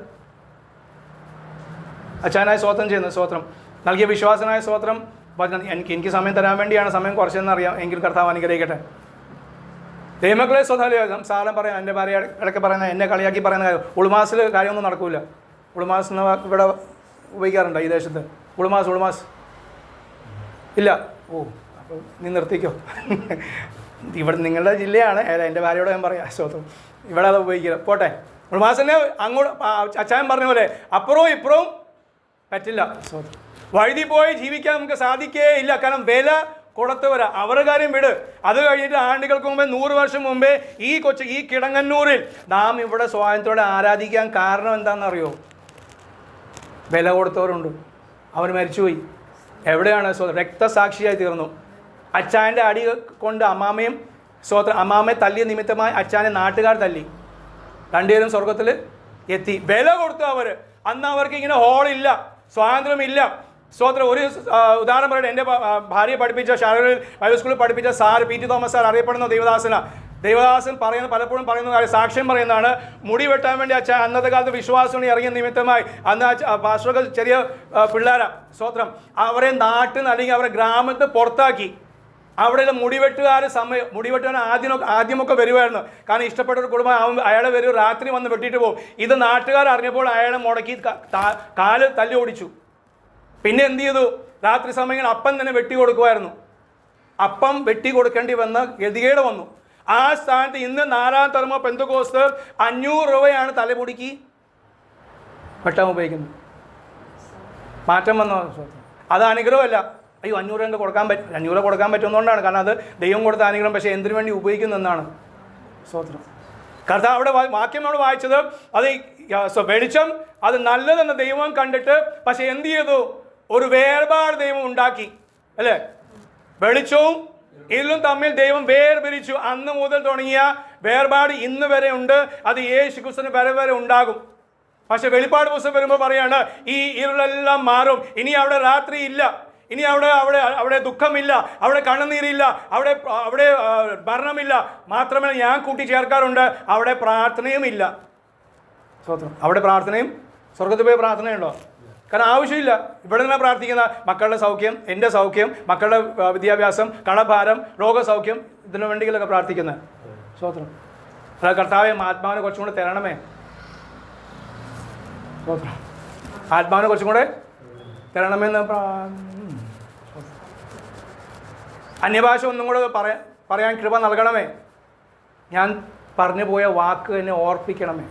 അച്ഛനായ സ്വത്രം ചെയ്യുന്നത് സ്വത്രം നൽകിയ വിശ്വാസനായ സ്വത്രം എനിക്ക് സമയം തരാൻ വേണ്ടിയാണ്, സമയം കുറച്ചെന്നറിയാം, എങ്കിൽ കർത്താവ് അനുഗ്രഹിക്കട്ടെ. ദൈവമക്കളെ സ്വതന്ത്രം സാലം പറയാം. എൻ്റെ ഭാര്യ ഇടയ്ക്ക് പറയുന്ന എന്നെ കളിയാക്കി പറയുന്ന കാര്യം ഉൾമാസിൽ കാര്യമൊന്നും നടക്കില്ല. ഉൾമാസ് എന്ന ഇവിടെ ഉപയോഗിക്കാറുണ്ടോ ഈ ദേശത്ത്? ഉൾമാസ് ഇല്ല. ഓ അപ്പോൾ നീ നിർത്തിക്കോ. ഇവിടെ നിങ്ങളുടെ ജില്ലയാണ്, എൻ്റെ ഭാര്യയോട് ഞാൻ പറയാം സ്വത്രം ഇവിടെ അത് ഉപയോഗിക്കുക. പോട്ടെ. ഉൾമാസിനെ അങ്ങോട്ട് അച്ചായൻ പറഞ്ഞ പോലെ അപ്പുറവും ഇപ്പുറവും പറ്റില്ല. സ്വത്രം വഴുതി പോയി ജീവിക്കാൻ നമുക്ക് സാധിക്കേ ഇല്ല. കാരണം വില കൊടുത്തവരാ. അവരുടെ കാര്യം വിട്. അത് കഴിഞ്ഞിട്ട് ആണ്ടുകൾക്ക് മുമ്പേ 100 വർഷം മുമ്പേ ഈ കിടങ്ങന്നൂരിൽ നാം ഇവിടെ സ്വാതന്ത്ര്യത്തോടെ ആരാധിക്കാൻ കാരണം എന്താണെന്നറിയോ? വില കൊടുത്തവരുണ്ട്, അവർ മരിച്ചുപോയി. എവിടെയാണ്? രക്തസാക്ഷിയായി തീർന്നു. അച്ചായൻ്റെ അടി കൊണ്ട് അമ്മാമയെ തല്ലിയ നിമിത്തമായി അച്ചാനെ നാട്ടുകാർ തല്ലി. രണ്ടുപേരും സ്വർഗത്തിൽ എത്തി. വില കൊടുത്തു അവർ. അന്ന് അവർക്ക് ഇങ്ങനെ ഹോളില്ല, സ്വാതന്ത്ര്യമില്ല. സ്വതന്ത്രം. ഒരു ഉദാഹരണം പറയട്ടെ. എൻ്റെ ഭാര്യയെ പഠിപ്പിച്ച ഷാരൂരിൽ ബൈബിൾ സ്കൂളിൽ പഠിപ്പിച്ച സാർ PT തോമസ് സാർ അറിയപ്പെടുന്ന ദേവദാസൻ പലപ്പോഴും പറയുന്ന കാര്യം, സാക്ഷ്യം പറയുന്നതാണ്. മുടി വെട്ടാൻ വേണ്ടി അച്ഛൻ അന്നത്തെ കാലത്ത് വിശ്വാസം ഇറങ്ങിയ നിമിത്തമായി അന്ന് പാസ്റ്ററൊക്കെ ചെറിയ പിള്ളേരാ സ്വത്രം, അവരെ നാട്ടിൽ നിന്ന് അല്ലെങ്കിൽ അവരെ ഗ്രാമത്തിൽ പുറത്താക്കി. അവിടെയുള്ള മുടിവെട്ടുകാർ ആദ്യമൊക്കെ വരുമായിരുന്നു. കാരണം ഇഷ്ടപ്പെട്ട ഒരു കുടുംബം അയാളെ വരും, രാത്രി വന്ന് വെട്ടിയിട്ട് പോകും. ഇത് നാട്ടുകാർ അറിഞ്ഞപ്പോൾ അയാളെ മുടക്കി കാല് തല്ലി ഓടിച്ചു. പിന്നെ എന്ത് ചെയ്തു? രാത്രി സമയങ്ങളിൽ അപ്പം തന്നെ വെട്ടി കൊടുക്കുമായിരുന്നു. അപ്പം വെട്ടി കൊടുക്കേണ്ടി വന്ന ഗതികേട് വന്നു. ആ സ്ഥാനത്ത് ഇന്ന് 4ാം തലമുറ പെന്തക്കോസ്ത് 500 രൂപയാണ് തലമുടിക്ക് വെട്ടാൻ ഉപയോഗിക്കുന്നത്. മാറ്റം വന്ന അത് അനുഗ്രഹമല്ല. അയ്യോ 500 രൂപ കൊടുക്കാൻ പറ്റും, 500 രൂപ കൊടുക്കാൻ പറ്റുന്നതുകൊണ്ടാണ്. കാരണം അത് ദൈവം കൊടുത്ത അനുഗ്രഹം. പക്ഷേ എന്തിനു വേണ്ടി ഉപയോഗിക്കുന്നു എന്നാണ് സ്തോത്രം. കർത്താവ് അവിടെ വാക്യം നമ്മൾ വായിച്ചത്, അത് വെളിച്ചം അത് നല്ലതെന്ന് ദൈവം കണ്ടിട്ട് പക്ഷെ എന്ത് ചെയ്തു? ഒരു വേർപാട് ദൈവം ഉണ്ടാക്കി, അല്ലേ? വെളിച്ചവും ഇരുളും തമ്മിൽ ദൈവം വേർപിരിച്ചു. അന്ന് മുതൽ തുടങ്ങിയ വേർപാട് ഇന്ന് വരെ ഉണ്ട്. അത് യേശു ക്രിസ്തുവിന് വരെ ഉണ്ടാകും. പക്ഷെ വെളിപ്പാട് പുസ്തകം വരുമ്പോൾ പറയാണ്, ഈ ഇരുളെല്ലാം മാറും. ഇനി അവിടെ രാത്രി ഇല്ല, ഇനി അവിടെ ദുഃഖമില്ല, അവിടെ കണ്ണുനീരില്ല, അവിടെ ഭരണമില്ല. മാത്രമല്ല ഞാൻ കൂട്ടിച്ചേർക്കാറുണ്ട്, അവിടെ പ്രാർത്ഥനയും ഇല്ല. അവിടെ പ്രാർത്ഥനയും സ്വർഗത്തിൽ പോയി പ്രാർത്ഥനയുണ്ടോ? കാരണം ആവശ്യമില്ല. ഇവിടെ നിന്നാണ് പ്രാർത്ഥിക്കുന്ന മക്കളുടെ സൗഖ്യം, എൻ്റെ സൗഖ്യം, മക്കളുടെ വിദ്യാഭ്യാസം, കടഭാരം, രോഗസൗഖ്യം, ഇതിനു വേണ്ടിയൊക്കെ പ്രാർത്ഥിക്കുന്നത്. സ്തോത്രം. അതായത് കർത്താവെ ആത്മാവിനെ കുറച്ചും കൂടെ തരണമേ. സ്തോത്രം. ആത്മാവിനെ കുറച്ചും കൂടെ തരണമെന്ന് അന്യഭാഷ ഒന്നും കൂടെ പറയാൻ കൃപ നൽകണമേ. ഞാൻ പറഞ്ഞു പോയ വാക്ക് എന്നെ ഓർപ്പിക്കണമേ.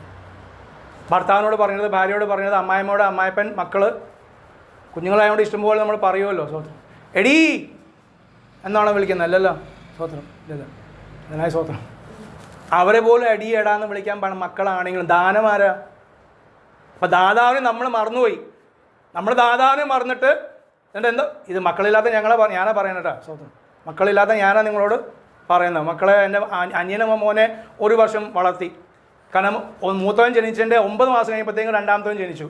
ഭർത്താവിനോട് പറഞ്ഞത്, ഭാര്യയോട് പറഞ്ഞത്, അമ്മായിമ്മയോട്, അമ്മായിപ്പൻ, മക്കള്, കുഞ്ഞുങ്ങളായതുകൊണ്ട് ഇഷ്ടംപോലെ നമ്മൾ പറയുമല്ലോ. സ്വത്രം. എടീ എന്നാണോ വിളിക്കുന്നത്? അല്ലല്ലോ. സ്വത്രം. ഇല്ലല്ലോ. അതിനായ സ്വത്രം. അവരെ പോലും എടാന്ന് വിളിക്കാൻ മക്കളാണെങ്കിലും ദാനമാരാ. അപ്പം ദാതാവിനെ നമ്മൾ മറന്നുപോയി. നമ്മൾ ദാതാവിനെ മറന്നിട്ട് എന്നിട്ട് എന്താ ഇത് മക്കളില്ലാത്ത ഞാനാ പറയണേട്ടാ. സ്വത്രം. മക്കളില്ലാത്ത ഞാനാ നിങ്ങളോട് പറയുന്നത്. മക്കളെ എൻ്റെ അനിയനമ്മ മോനെ 1 വർഷം വളർത്തി. കാരണം മൂത്തവൻ ജനിച്ചതിൻ്റെ 9 മാസം കഴിയുമ്പോഴത്തേക്കും രണ്ടാമത്തവൻ ജനിച്ചു.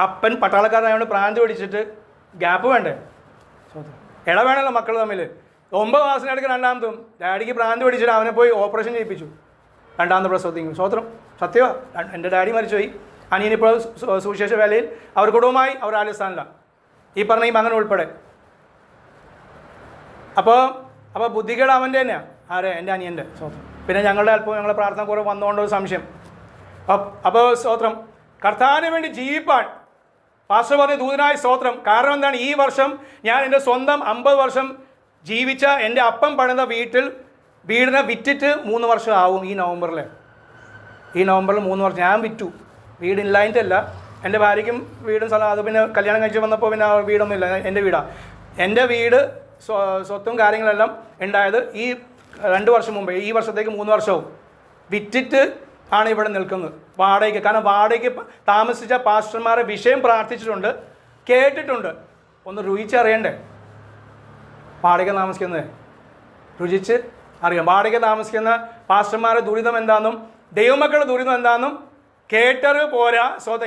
അപ്പൻ പട്ടാളക്കാരനായതുകൊണ്ട് പ്രാന്ത് പിടിച്ചിട്ട് ഗ്യാപ്പ് വേണ്ടേ, വേണമല്ലോ മക്കൾ തമ്മിൽ. 9 മാസത്തിനിടയ്ക്ക് രണ്ടാമത്തും ഡാഡിക്ക് പ്രാന്ത് പിടിച്ചിട്ട് അവനെ പോയി ഓപ്പറേഷൻ ചെയ്യിപ്പിച്ചു, രണ്ടാമത്തെ പ്രസവത്തിനും. സ്വത്രം സത്യമാണ്. എൻ്റെ ഡാഡി മരിച്ചുപോയി. അനിയനിപ്പോൾ സുവിശേഷ വേലയിൽ അവർ കുടുംബമായി അവർ രാജസ്ഥാനിലാണ്, ഈ പറഞ്ഞ ഈ മകൻ ഉൾപ്പെടെ. അപ്പോൾ ബുദ്ധികേട് അവൻ്റെ തന്നെയാണ്. ആരെ? എൻ്റെ അനിയൻ്റെ. സ്വത്രം. പിന്നെ ഞങ്ങളുടെ ഞങ്ങളെ പ്രാർത്ഥന കുറവ് വന്നുകൊണ്ടൊരു സംശയം. അപ്പോൾ സ്തോത്രം, കർത്താവിന് വേണ്ടി ജീവിപ്പാൻ പാസ്റ്റർ പറഞ്ഞ ദൂതനായ സ്തോത്രം. കാരണം എന്താണ്? ഈ വർഷം ഞാൻ എൻ്റെ സ്വന്തം 50 വർഷം ജീവിച്ച എൻ്റെ അപ്പം പണിത വീടിനെ വിറ്റിട്ട് 3 വർഷം ആവും. ഈ നവംബറിൽ 3 വർഷം ഞാൻ വിറ്റു. വീടില്ലായിട്ടല്ല, എൻ്റെ ഭാര്യയ്ക്കും വീടും സ്ഥലം, അത് പിന്നെ കല്യാണം കഴിച്ച് വന്നപ്പോൾ പിന്നെ വീടൊന്നും ഇല്ല, എൻ്റെ വീടാണ്. എൻ്റെ വീട് സ്വത്തും കാര്യങ്ങളെല്ലാം ഉണ്ടായത് ഈ 2 വർഷം മുമ്പേ. ഈ വർഷത്തേക്ക് 3 വർഷവും വിറ്റിട്ട് ആണ് ഇവിടെ നിൽക്കുന്നത് വാടകയ്ക്ക്. കാരണം വാടകയ്ക്ക് താമസിച്ച പാസ്റ്റർമാരെ വിഷയം പ്രാർത്ഥിച്ചിട്ടുണ്ട്, കേട്ടിട്ടുണ്ട്. ഒന്ന് രുചിച്ചറിയണ്ടേ വാടക താമസിക്കുന്നത്? രുചിച്ച് അറിയാം. വാടക താമസിക്കുന്ന പാസ്റ്റർമാരുടെ ദുരിതം എന്താണെന്നും ദൈവമക്കളുടെ ദുരിതം എന്താണെന്നും കേട്ടറിവ് പോരാ.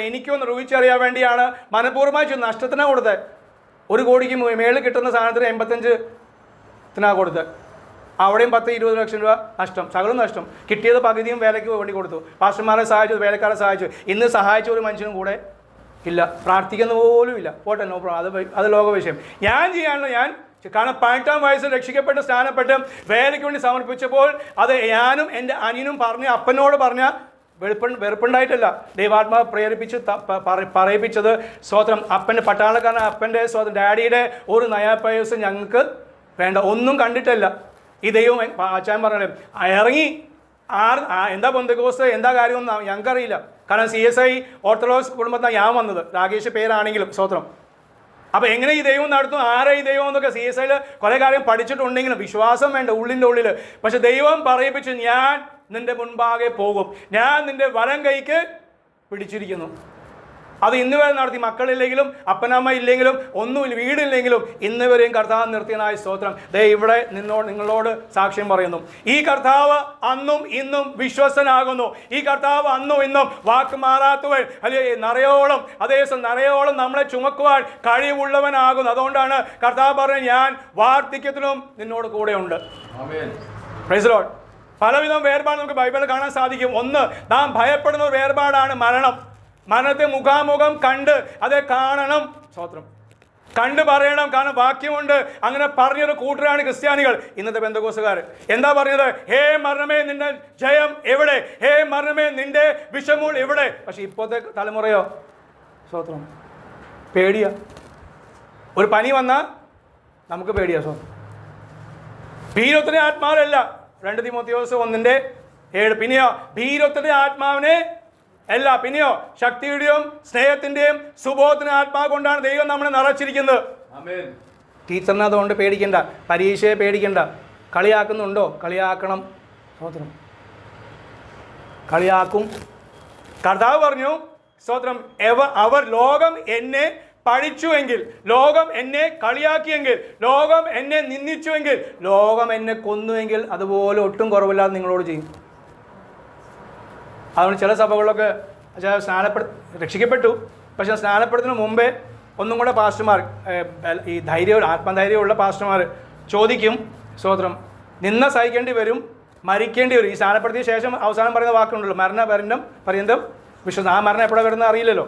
എനിക്കൊന്ന് രുചിച്ചറിയാൻ വേണ്ടിയാണ് മനഃപൂർവ്വമായി നഷ്ടത്തിനാണ് കൊടുത്തത്. 1 കോടിക്ക് മേളിൽ കിട്ടുന്ന സാധനത്തിന് 85 കൊടുത്തത്. അവിടെയും 10-20 ലക്ഷം രൂപ നഷ്ടം, സകലം നഷ്ടം. കിട്ടിയത് പകുതിയും വേലയ്ക്ക് വേണ്ടി കൊടുത്തു. പാസ്റ്റർമാരെ സഹായിച്ചു, വേലക്കാരെ സഹായിച്ചു. ഇന്ന് സഹായിച്ച ഒരു മനുഷ്യനും കൂടെ ഇല്ല, പ്രാർത്ഥിക്കുന്ന പോലും ഇല്ല. പോട്ടെ, നോ പ്രോബ്ലം, അത് ലോക വിഷയം. ഞാൻ ചെയ്യാനുള്ള കാരണം 18-ാം വയസ്സിൽ രക്ഷിക്കപ്പെട്ട് സ്ഥാനപ്പെട്ട് വേലയ്ക്ക് വേണ്ടി സമർപ്പിച്ചപ്പോൾ അത് ഞാനും എൻ്റെ അനിയനും അപ്പനോട് പറഞ്ഞ വെറുപ്പുണ്ടായിട്ടല്ല, ദൈവാത്മാവ് പ്രേരിപ്പിച്ച് പറയിപ്പിച്ചത്. സ്വതന്ത്രം അപ്പൻ്റെ പട്ടാളക്കാരൻ അപ്പൻ്റെ ഡാഡിയുടെ ഒരു നയാ പൈസ ഞങ്ങൾക്ക് വേണ്ട, ഒന്നും കണ്ടിട്ടല്ല. ഈ ദൈവം അച്ഛൻ പറഞ്ഞത് ഇറങ്ങി എന്താ പെന്തക്കോസ്ത് എന്താ കാര്യമൊന്നും ഞങ്ങൾക്കറിയില്ല. കാരണം CSI ഓർത്തഡോക്സ് കുടുംബത്തിലാണ് ഞാൻ വന്നത്, രാകേഷ് പേരാണെങ്കിലും. സ്തോത്രം. അപ്പോൾ എങ്ങനെ ഈ ദൈവം നടത്തും, ആരാ ഈ ദൈവം എന്നൊക്കെ CSIയിൽ കുറേ കാര്യം പഠിച്ചിട്ടുണ്ടെങ്കിലും വിശ്വാസം വേണ്ട ഉള്ളിൻ്റെ ഉള്ളിൽ. പക്ഷെ ദൈവം പറയിപ്പിച്ച് ഞാൻ നിൻ്റെ മുൻപാകെ പോകും, ഞാൻ നിൻ്റെ വലം കൈക്ക് പിടിച്ചിരിക്കുന്നു. അത് ഇന്ന് വരെ നടത്തി. മക്കളില്ലെങ്കിലും അപ്പനമ്മ ഇല്ലെങ്കിലും ഒന്നുമില്ല, വീടില്ലെങ്കിലും ഇന്ന് വരെയും കർത്താവ് നിർത്തിയനായ സ്തോത്രം. ഇവിടെ നിങ്ങളോട് സാക്ഷ്യം പറയുന്നു. ഈ കർത്താവ് അന്നും ഇന്നും വിശ്വസ്തനാകുന്നു. ഈ കർത്താവ് അന്നും ഇന്നും വാക്ക് മാറാത്തവൻ, അല്ലെങ്കിൽ നിറയോളം നമ്മളെ ചുമക്കുവാൻ കഴിവുള്ളവനാകുന്നു. അതുകൊണ്ടാണ് കർത്താവ് പറഞ്ഞത്, ഞാൻ വാർദ്ധക്യത്തിലും നിന്നോട് കൂടെയുണ്ട്. Praise the Lord. പലവിധം വേർപാട് നമുക്ക് ബൈബിളിൽ കാണാൻ സാധിക്കും. ഒന്ന്, നാം ഭയപ്പെടുന്ന ഒരു വേർപാടാണ് മരണം. മരണത്തെ മുഖാമുഖം കണ്ട് അത് കാണണം. സ്തോത്രം. കണ്ടു പറയണം. കാരണം വാക്യമുണ്ട്. അങ്ങനെ പറഞ്ഞൊരു കൂട്ടരാണ് ക്രിസ്ത്യാനികൾ, ഇന്നത്തെ പെന്തക്കോസ്തുകാർ. എന്താ പറഞ്ഞത്? ഹേ മരണമേ നിന്റെ ജയം എവിടെ? ഹേ മരണമേ നിന്റെ വിഷമൂൾ എവിടെ? പക്ഷെ ഇപ്പോഴത്തെ തലമുറയോ സ്തോത്രം പേടിയാ. ഒരു പനി വന്നാൽ നമുക്ക് പേടിയാ. സ്തോത്രം. ഭീരുത്വത്തിന്റെ ആത്മാവല്ല. 2 തിമോത്തിയോസ് 1:7. പിന്നെയോ ഭീരുത്വത്തിന്റെ ആത്മാവിനെ അല്ല, പിന്നെയോ ശക്തിയുടെയും സ്നേഹത്തിന്റെയും സുബോധത്തിന്റെ ആത്മാവ് കൊണ്ടാണ് ദൈവം നമ്മളെ നിറച്ചിരിക്കുന്നത്. ടീച്ചറിനെ അതുകൊണ്ട് പേടിക്കണ്ട, പരീക്ഷയെ പേടിക്കണ്ട. കളിയാക്കുന്നുണ്ടോ? കളിയാക്കണം. സ്തോത്രം. കളിയാക്കും. കർത്താവ് പറഞ്ഞു, സ്തോത്രം, അവർ ലോകം എന്നെ പഴിച്ചുവെങ്കിൽ, ലോകം എന്നെ കളിയാക്കിയെങ്കിൽ, ലോകം എന്നെ നിന്ദിച്ചുവെങ്കിൽ, ലോകം എന്നെ കൊന്നുവെങ്കിൽ അതുപോലെ ഒട്ടും കുറവില്ലാതെ നിങ്ങളോട് ചെയ്യും. അതുകൊണ്ട് ചില സഭകളിലൊക്കെ രക്ഷിക്കപ്പെട്ടു, പക്ഷെ സ്നാനപ്പെടുന്നതിന് മുമ്പേ ഒന്നും കൂടെ പാസ്റ്റർമാർ, ഈ ആത്മധൈര്യമുള്ള പാസ്റ്റർമാർ ചോദിക്കും, സ്തോത്രം, നിന്ന സഹിക്കേണ്ടി വരും, മരിക്കേണ്ടി വരും. ഈ സ്നാനപ്പെടുത്തിയ ശേഷം അവസാനം പറയുന്ന വാക്കുണ്ടല്ലോ, പര്യന്തം വിശ്വസം. ആ മരണം എപ്പോഴാണ് വരുന്നത് അറിയില്ലല്ലോ.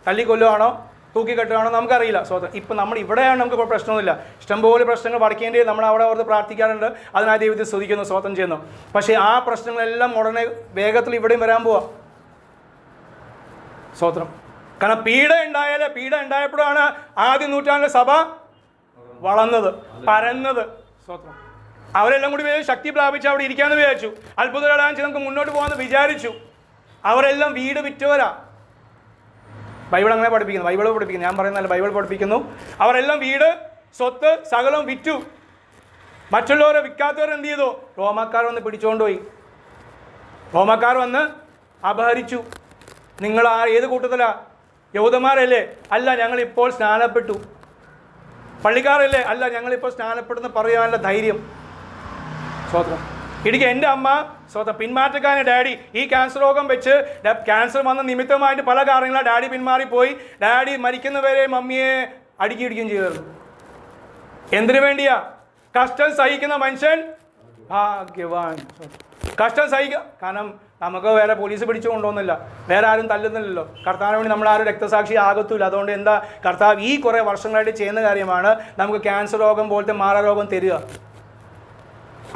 തല്ലിക്കൊല്ലുവാണോ തൂക്കിക്കെട്ടുകയാണോ നമുക്കറിയില്ല. സ്തോത്രം. ഇപ്പം നമ്മൾ ഇവിടെയാണ്, നമുക്ക് പ്രശ്നമൊന്നുമില്ല. ഇഷ്ടംപോലെ പ്രശ്നങ്ങൾ പഠിക്കേണ്ടി നമ്മൾ അവിടെ ഓർത്ത് പ്രാർത്ഥിക്കാറുണ്ട്, അതിനായി ദൈവത്തെ സ്തുതിക്കുന്നു, സ്തോത്രം ചെയ്യുന്നു. പക്ഷേ ആ പ്രശ്നങ്ങളെല്ലാം ഉടനെ വേഗത്തിൽ ഇവിടെയും വരാൻ പോവാ. സ്തോത്രം. കാരണം പീഡ ഉണ്ടായപ്പോഴാണ് ആദ്യ നൂറ്റാണ്ടിലെ സഭ വളർന്നത്, പരന്നത്. സ്തോത്രം. അവരെല്ലാം കൂടി ശക്തി പ്രാപിച്ച് അവിടെ ഇരിക്കാമെന്ന് വിചാരിച്ചു, അത്ഭുതങ്ങളാണെന്ന് നമുക്ക് മുന്നോട്ട് പോകാമെന്ന് വിചാരിച്ചു. അവരെല്ലാം വീട് വിറ്റവരാ. ബൈബിൾ അങ്ങനെ പഠിപ്പിക്കുന്നു. ഞാൻ പറയുന്നതല്ല, ബൈബിൾ പഠിപ്പിക്കുന്നു. അവരെല്ലാം വീട്, സ്വത്ത്, സകലം വിറ്റു. മറ്റുള്ളവരെ വിൽക്കാത്തവർ എന്ത് ചെയ്തു? റോമാക്കാർ വന്ന് പിടിച്ചുകൊണ്ടുപോയി. റോമാക്കാർ വന്ന് അപഹരിച്ചു. നിങ്ങൾ ഏത് കൂട്ടത്തിലാ? യഹൂദന്മാരല്ലേ? അല്ല, ഞങ്ങളിപ്പോൾ സ്നാനപ്പെട്ടു. പള്ളിക്കാരല്ലേ? അല്ല, ഞങ്ങളിപ്പോൾ സ്നാനപ്പെടുന്ന പറയാനുള്ള ധൈര്യം. സ്തോത്രം. ഇടുക്കി എൻ്റെ അമ്മ സ്വന്തം പിന്മാറ്റക്കാരൻ ഡാഡി ഈ ക്യാൻസർ രോഗം വെച്ച് ക്യാൻസർ വന്ന നിമിത്തമായിട്ട് പല കാരണങ്ങളാണ് ഡാഡി പിന്മാറിപ്പോയി. ഡാഡി മരിക്കുന്നവരെ മമ്മിയെ അടിക്കുകയും ചെയ്തായിരുന്നു. എന്തിനു വേണ്ടിയാ? കഷ്ടം സഹിക്കുന്ന മനുഷ്യൻ ഭാഗ്യവാൻ. കഷ്ടം സഹിക്കുക. കാരണം നമുക്ക് വേറെ പോലീസ് പിടിച്ചു കൊണ്ടുപോകുന്നില്ല, വേറെ ആരും തല്ലുന്നില്ലല്ലോ. കർത്താവിന് വേണ്ടി നമ്മൾ ആരും രക്തസാക്ഷി ആകത്തുമില്ല. അതുകൊണ്ട് എന്താ കർത്താവ് ഈ കുറേ വർഷങ്ങളായിട്ട് ചെയ്യുന്ന കാര്യമാണ് നമുക്ക് ക്യാൻസർ രോഗം പോലത്തെ മാറാരോഗം തരിക.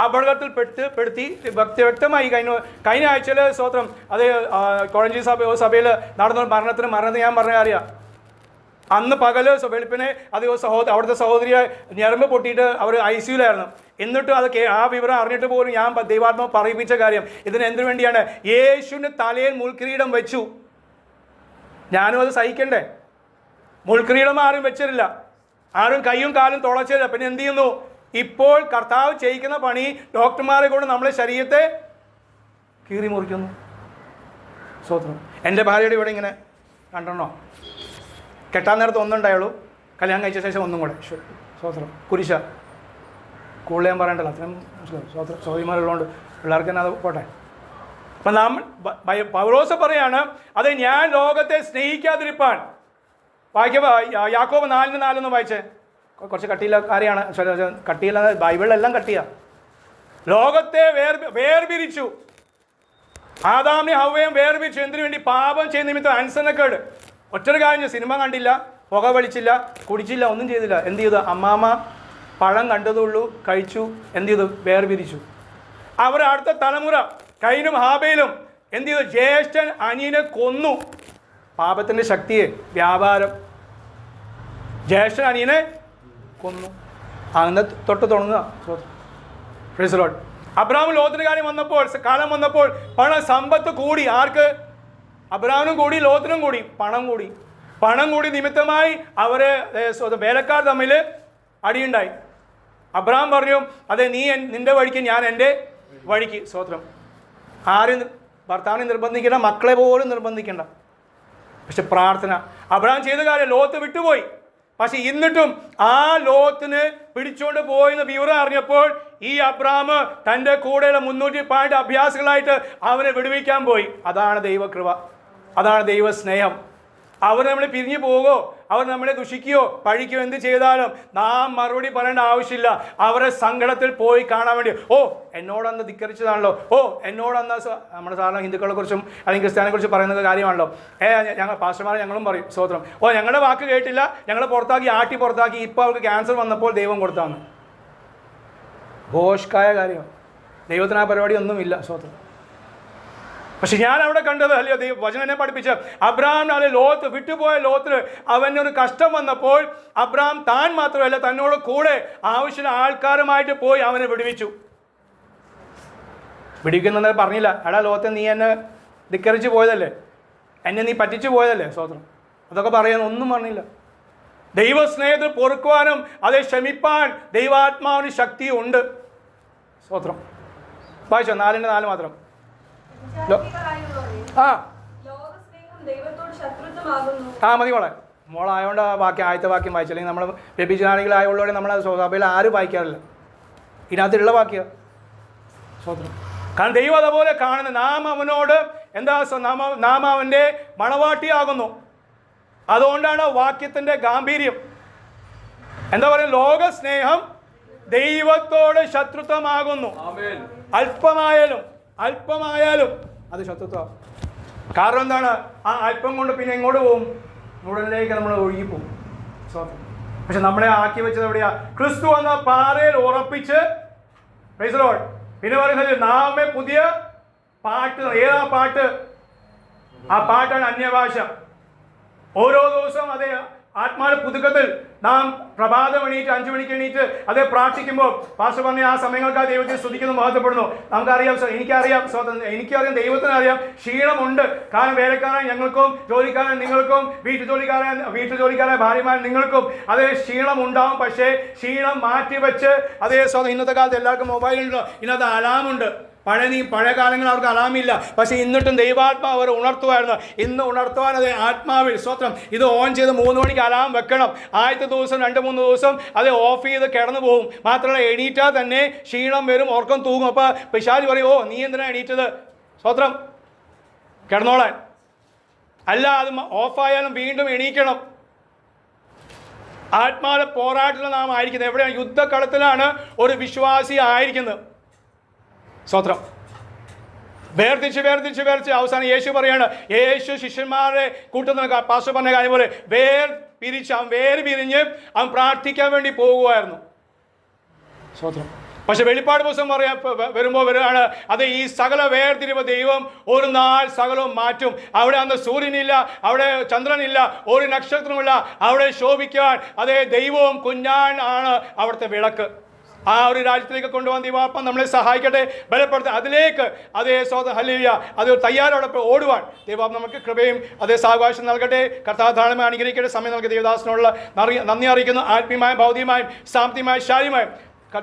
അപകടത്തിൽ പെടുത്തി വ്യക്തമായി കഴിഞ്ഞ ആഴ്ചയിൽ സ്വത്രം അത് കോഴഞ്ചി സഭയിൽ നടന്ന മരണത്തിന് ഞാൻ പറഞ്ഞ അറിയാം. അന്ന് പകല് വെളുപ്പിനെ അത് അവിടുത്തെ സഹോദരിയെ ഞരമ്പ് പൊട്ടിയിട്ട് അവർ ICU എന്നിട്ടും അത് ആ വിവരം അറിഞ്ഞിട്ട് പോലും ഞാൻ ദൈവാത്മാവ് പറയിപ്പിച്ച കാര്യം ഇതിന് എന്തിനു വേണ്ടിയാണ്? യേശുവിൻ്റെ തലയിൽ മുൾക്കിരീടം വെച്ചു. ഞാനും അത് സഹിക്കണ്ടേ? മുൾക്കിരീടം ആരും വെച്ചിട്ടില്ല, ആരും കൈയും കാലും തുളച്ചില്ല. പിന്നെ എന്ത് ചെയ്യുന്നു? ഇപ്പോൾ കർത്താവ് ചെയ്യിക്കുന്ന പണി ഡോക്ടർമാരെ കൊണ്ട് നമ്മളെ ശരീരത്തെ കീറി മുറിക്കുന്നു. സ്വത്രം. എൻ്റെ ഭാര്യയുടെ ഇവിടെ ഇങ്ങനെ കണ്ടോ, കെട്ടാൻ നേരത്ത് ഒന്നുണ്ടായുള്ളൂ, കല്യാണം കഴിച്ച ശേഷം ഒന്നും കൂടെ. സ്വത്രം. കുരിശ കൂടുതൽ ഞാൻ പറയണ്ടല്ലോ, അത്രയും മനസ്സിലാവും. സ്വത്രം. സഹോദരിമാരുള്ളതുകൊണ്ട് പിള്ളേർക്ക് തന്നെ അത് പോട്ടെ. അപ്പം പൗലോസ് പറയാണ്, അത് ഞാൻ ലോകത്തെ സ്നേഹിക്കാതിരിപ്പാൻ. യാക്കോബ് 4:4 വായിച്ചേ. കുറച്ച് കട്ടിയുള്ള കാര്യമാണ്, കട്ടിയില്ല, ബൈബിളിലെല്ലാം കട്ടിയാ. ലോകത്തെ വേർപിരിച്ചു. ആദാമിനെ ഹവ്വയും വേർപിരിച്ചു. എന്തിനു വേണ്ടി? പാപം ചെയ്യുന്ന നിമിത്തം അനുസരണക്കേട്. ഒറ്റൊരു കാര്യം, സിനിമ കണ്ടില്ല, പുക വലിച്ചില്ല, കുടിച്ചില്ല, ഒന്നും ചെയ്തില്ല. എന്ത് ചെയ്തു? അമ്മാമ്മ പഴം കണ്ടതുള്ളൂ, കഴിച്ചു. എന്ത് ചെയ്തു? വേർപിരിച്ചു. അവർ അടുത്ത തലമുറ കൈനും ഹാബേലും എന്ത് ചെയ്തു? ജ്യേഷ്ഠൻ അനിയനെ കൊന്നു. പാപത്തിൻ്റെ ശക്തിയെ വ്യാപാരം. ജ്യേഷ്ഠൻ അനിയനെ കൊന്നു. അങ്ങനെ തൊട്ട് തുടങ്ങുക. Praise the Lord. അബ്രഹാം ലോത്തിന് കാലം വന്നപ്പോൾ പണം സമ്പത്ത് കൂടി. ആർക്ക്? അബ്രഹാമിനും കൂടി, ലോത്തിനും കൂടി. പണം കൂടി നിമിത്തമായി അവരെ വേലക്കാർ തമ്മിൽ അടിയുണ്ടായി. അബ്രഹാം പറഞ്ഞു, അതെ നീ നിന്റെ വഴിക്ക്, ഞാൻ എൻ്റെ വഴിക്ക്. സ്തോത്രം. ആരും ഭർത്താവിനെ നിർബന്ധിക്കേണ്ട, മക്കളെ പോലും നിർബന്ധിക്കേണ്ട. പക്ഷെ പ്രാർത്ഥന. അബ്രഹാം ചെയ്ത കാര്യം ലോത്ത് വിട്ടുപോയി. പക്ഷെ എന്നിട്ടും ആ ലോത്തിന് പിടിച്ചുകൊണ്ട് പോയെന്ന് വിവരം അറിഞ്ഞപ്പോൾ ഈ അബ്രഹാം തൻ്റെ കൂടെയുള്ള 312 അഭ്യാസികളായിട്ട് അവനെ വിടുവിക്കാൻ പോയി. അതാണ് ദൈവകൃപ, അതാണ് ദൈവസ്നേഹം. അവർ നമ്മളെ പിരിഞ്ഞു പോകോ, അവർ നമ്മളെ ദുഷിക്കുകയോ പഴിക്കുകയോ എന്ത് ചെയ്താലും നാം മറുപടി പറയേണ്ട ആവശ്യമില്ല. അവരെ സങ്കടത്തിൽ പോയി കാണാൻ വേണ്ടി, ഓ എന്നോടന്ന് ധിക്കരിച്ചതാണല്ലോ, ഓ എന്നോടന്ന് നമ്മുടെ സാധാരണ ഹിന്ദുക്കളെ കുറിച്ചും അല്ലെങ്കിൽ ക്രിസ്ത്യാനിയെ കുറിച്ച് പറയുന്ന കാര്യമാണല്ലോ. ഞങ്ങൾ പാസ്റ്റർമാരെ ഞങ്ങളും പറയും, സ്തോത്രം, ഓ ഞങ്ങളുടെ വാക്ക് കേട്ടില്ല, ഞങ്ങളെ ആട്ടി പുറത്താക്കി, ഇപ്പോൾ അവർക്ക് ക്യാൻസർ വന്നപ്പോൾ ദൈവം കൊടുത്താന്ന്. ഘോഷ്കായ കാര്യം. ദൈവത്തിന് ആ പരിപാടി ഒന്നുമില്ല. സ്തോത്രം. പക്ഷെ ഞാൻ അവിടെ കണ്ടത്, അല്ലയോ വചനം എന്നെ പഠിപ്പിച്ച, അബ്രഹാം ലോത്ത് വിട്ടുപോയ ലോത്തിന് അവനൊരു കഷ്ടം വന്നപ്പോൾ അബ്രഹാം താൻ മാത്രമല്ല തന്നോട് കൂടെ ആവശ്യമുള്ള ആൾക്കാരുമായിട്ട് പോയി അവനെ വിടുവിച്ചു. വിടുവിക്കുന്നത് പറഞ്ഞില്ല, എടാ ലോത്തെ നീ എന്നെ ധിക്കരിച്ച് പോയതല്ലേ, എന്നെ നീ പറ്റിച്ചു പോയതല്ലേ. സ്തോത്രം. അതൊക്കെ പറയാൻ ഒന്നും പറഞ്ഞില്ല. ദൈവസ്നേഹത്തിൽ പൊറുക്കുവാനും അതെ ക്ഷമിപ്പാൻ ദൈവാത്മാവിന് ശക്തിയുണ്ട്. സ്തോത്രം. വായിച്ചോ 4:4 മാത്രം. മതി മോളായോണ്ട് ആദ്യത്തെ വാക്യം വായിച്ചു. അല്ലെങ്കിൽ നമ്മൾ വ്യഭിചാരികളായുള്ളവരെ നമ്മളെ സഭയിൽ ആരും വായിക്കാറില്ല. ഇതിനകത്തുള്ള വാക്യം. സ്വത്രം. കാരണം ദൈവം അതുപോലെ കാണുന്ന നാം അവനോട് എന്താ, നാം അവൻ്റെ മണവാട്ടിയാകുന്നു. അതുകൊണ്ടാണ് വാക്യത്തിൻ്റെ ഗാംഭീര്യം. എന്താ പറയുക? ലോകസ്നേഹം ദൈവത്തോട് ശത്രുത്വമാകുന്നു. അല്പമായാലും അത് ശത്രുത്വം. കാരണം എന്താണ്? ആ അല്പം കൊണ്ട് പിന്നെ എങ്ങോട്ട് പോകും? ഉടനിലേക്ക് നമ്മൾ ഒഴുകിപ്പോകും. പക്ഷെ നമ്മളെ ആക്കി വെച്ചത് എവിടെയാ? ക്രിസ്തു എന്ന പാറയിൽ ഉറപ്പിച്ച്. Praise the Lord. പിന്നെ പറയുന്നത് നാമേ പുതിയ പാട്ട്. ഏതാ പാട്ട്? ആ പാട്ടാണ് അന്യഭാഷ. ഓരോ ദിവസവും അതേ ആത്മാവിന്റെ പുതുക്കത്തിൽ നാം പ്രഭാതം എണീറ്റ് 5 മണിക്ക് എണീറ്റ് അതേ പ്രാർത്ഥിക്കുമ്പോൾ പാസ്റ്റർ പറഞ്ഞ ആ സമയങ്ങൾക്ക് ആ ദൈവത്തെ സ്തുതിക്കുന്നു, മഹത്വപ്പെടുന്നു. നമുക്കറിയാം, എനിക്കറിയാം, ദൈവത്തിനറിയാം ക്ഷീണമുണ്ട്. കാരണം വേലക്കാരായ ഞങ്ങൾക്കും ജോലിക്കാരായ നിങ്ങൾക്കും വീട്ടു ജോലിക്കാരായ ഭാര്യമാർ നിങ്ങൾക്കും അതേ ക്ഷീണം ഉണ്ടാവും. പക്ഷേ ക്ഷീണം മാറ്റിവെച്ച് അതേ ഇന്നത്തെ കാലത്ത് എല്ലാവർക്കും മൊബൈലുണ്ടോ, ഇന്നത്തെ അലാമുണ്ട്. പഴയ കാലങ്ങളിൽ അവർക്ക് അലാമില്ല. പക്ഷേ എന്നിട്ടും ദൈവാത്മാവ് അവർ ഉണർത്തുമായിരുന്നു. ഇന്ന് ഉണർത്തുവാൻ അത് ആത്മാവിൽ. സ്തോത്രം. ഇത് ഓൺ ചെയ്ത് 3 മണിക്ക് അലാം വെക്കണം. ആദ്യത്തെ ദിവസം 2 2-3 ദിവസം അത് ഓഫ് ചെയ്ത് കിടന്നു പോകും. മാത്രമല്ല എണീറ്റാൽ തന്നെ ക്ഷീണം വരും, ഉറക്കം തൂങ്ങും. അപ്പോൾ പിശാച് പറയും, ഓ നീ എന്തിനാ എണീറ്റത്, സ്തോത്രം, കിടന്നോളാൻ. അല്ല, അത് ഓഫായാലും വീണ്ടും എണീക്കണം. ആത്മാവിലെ പോരാട്ടത്തിൽ നാം ആയിരിക്കുന്നത് എവിടെയാണ്? യുദ്ധക്കളത്തിലാണ് ഒരു വിശ്വാസി ആയിരിക്കുന്നത്. സ്തോത്രം. വേർതിരിച്ച് അവസാനം യേശു പറയാണ്, യേശു ശിഷ്യന്മാരെ കൂട്ടുന്ന പാസ്റ്റർ പറഞ്ഞ കാര്യം പോലെ വേര് പിരിഞ്ഞ് അവൻ പ്രാർത്ഥിക്കാൻ വേണ്ടി പോകുമായിരുന്നു. സ്തോത്രം. പക്ഷെ വെളിപ്പാട് പുസ്തകം വരുമ്പോൾ വരികയാണ്, അത് ഈ സകല വേർതിരിവ് ദൈവം ഒരു നാൾ സകലവും മാറ്റും. അവിടെ അന്ന് സൂര്യനില്ല, അവിടെ ചന്ദ്രനില്ല, ഒരു നക്ഷത്രമില്ല, അവിടെ ശോഭിക്കാൻ അതേ ദൈവവും കുഞ്ഞാൻ ആണ് അവിടുത്തെ വിളക്ക്. ആ ഒരു രാജ്യത്തിലേക്ക് കൊണ്ടുപോകാൻ ദൈവാത്മ നമ്മളെ സഹായിക്കട്ടെ, ബലപ്പെടുത്ത അതിലേക്ക് അതേ ഹല്ലേലൂയ അത് തയ്യാറോടൊപ്പം ഓടുവാൻ ദൈവാത്മ നമുക്ക് കൃപയും അതേ സാവകാശം നൽകട്ടെ. കർത്താവ് ധാരാളമായി അനുഗ്രഹിക്കട്ടെ. സമയം നൽകിയ ദൈവദാസനോടുള്ള നന്ദി അറിയിക്കുന്നു. ആത്മീയമായും ഭൗതികമായും സാമ്പത്തികമായും ശാരീരികമായും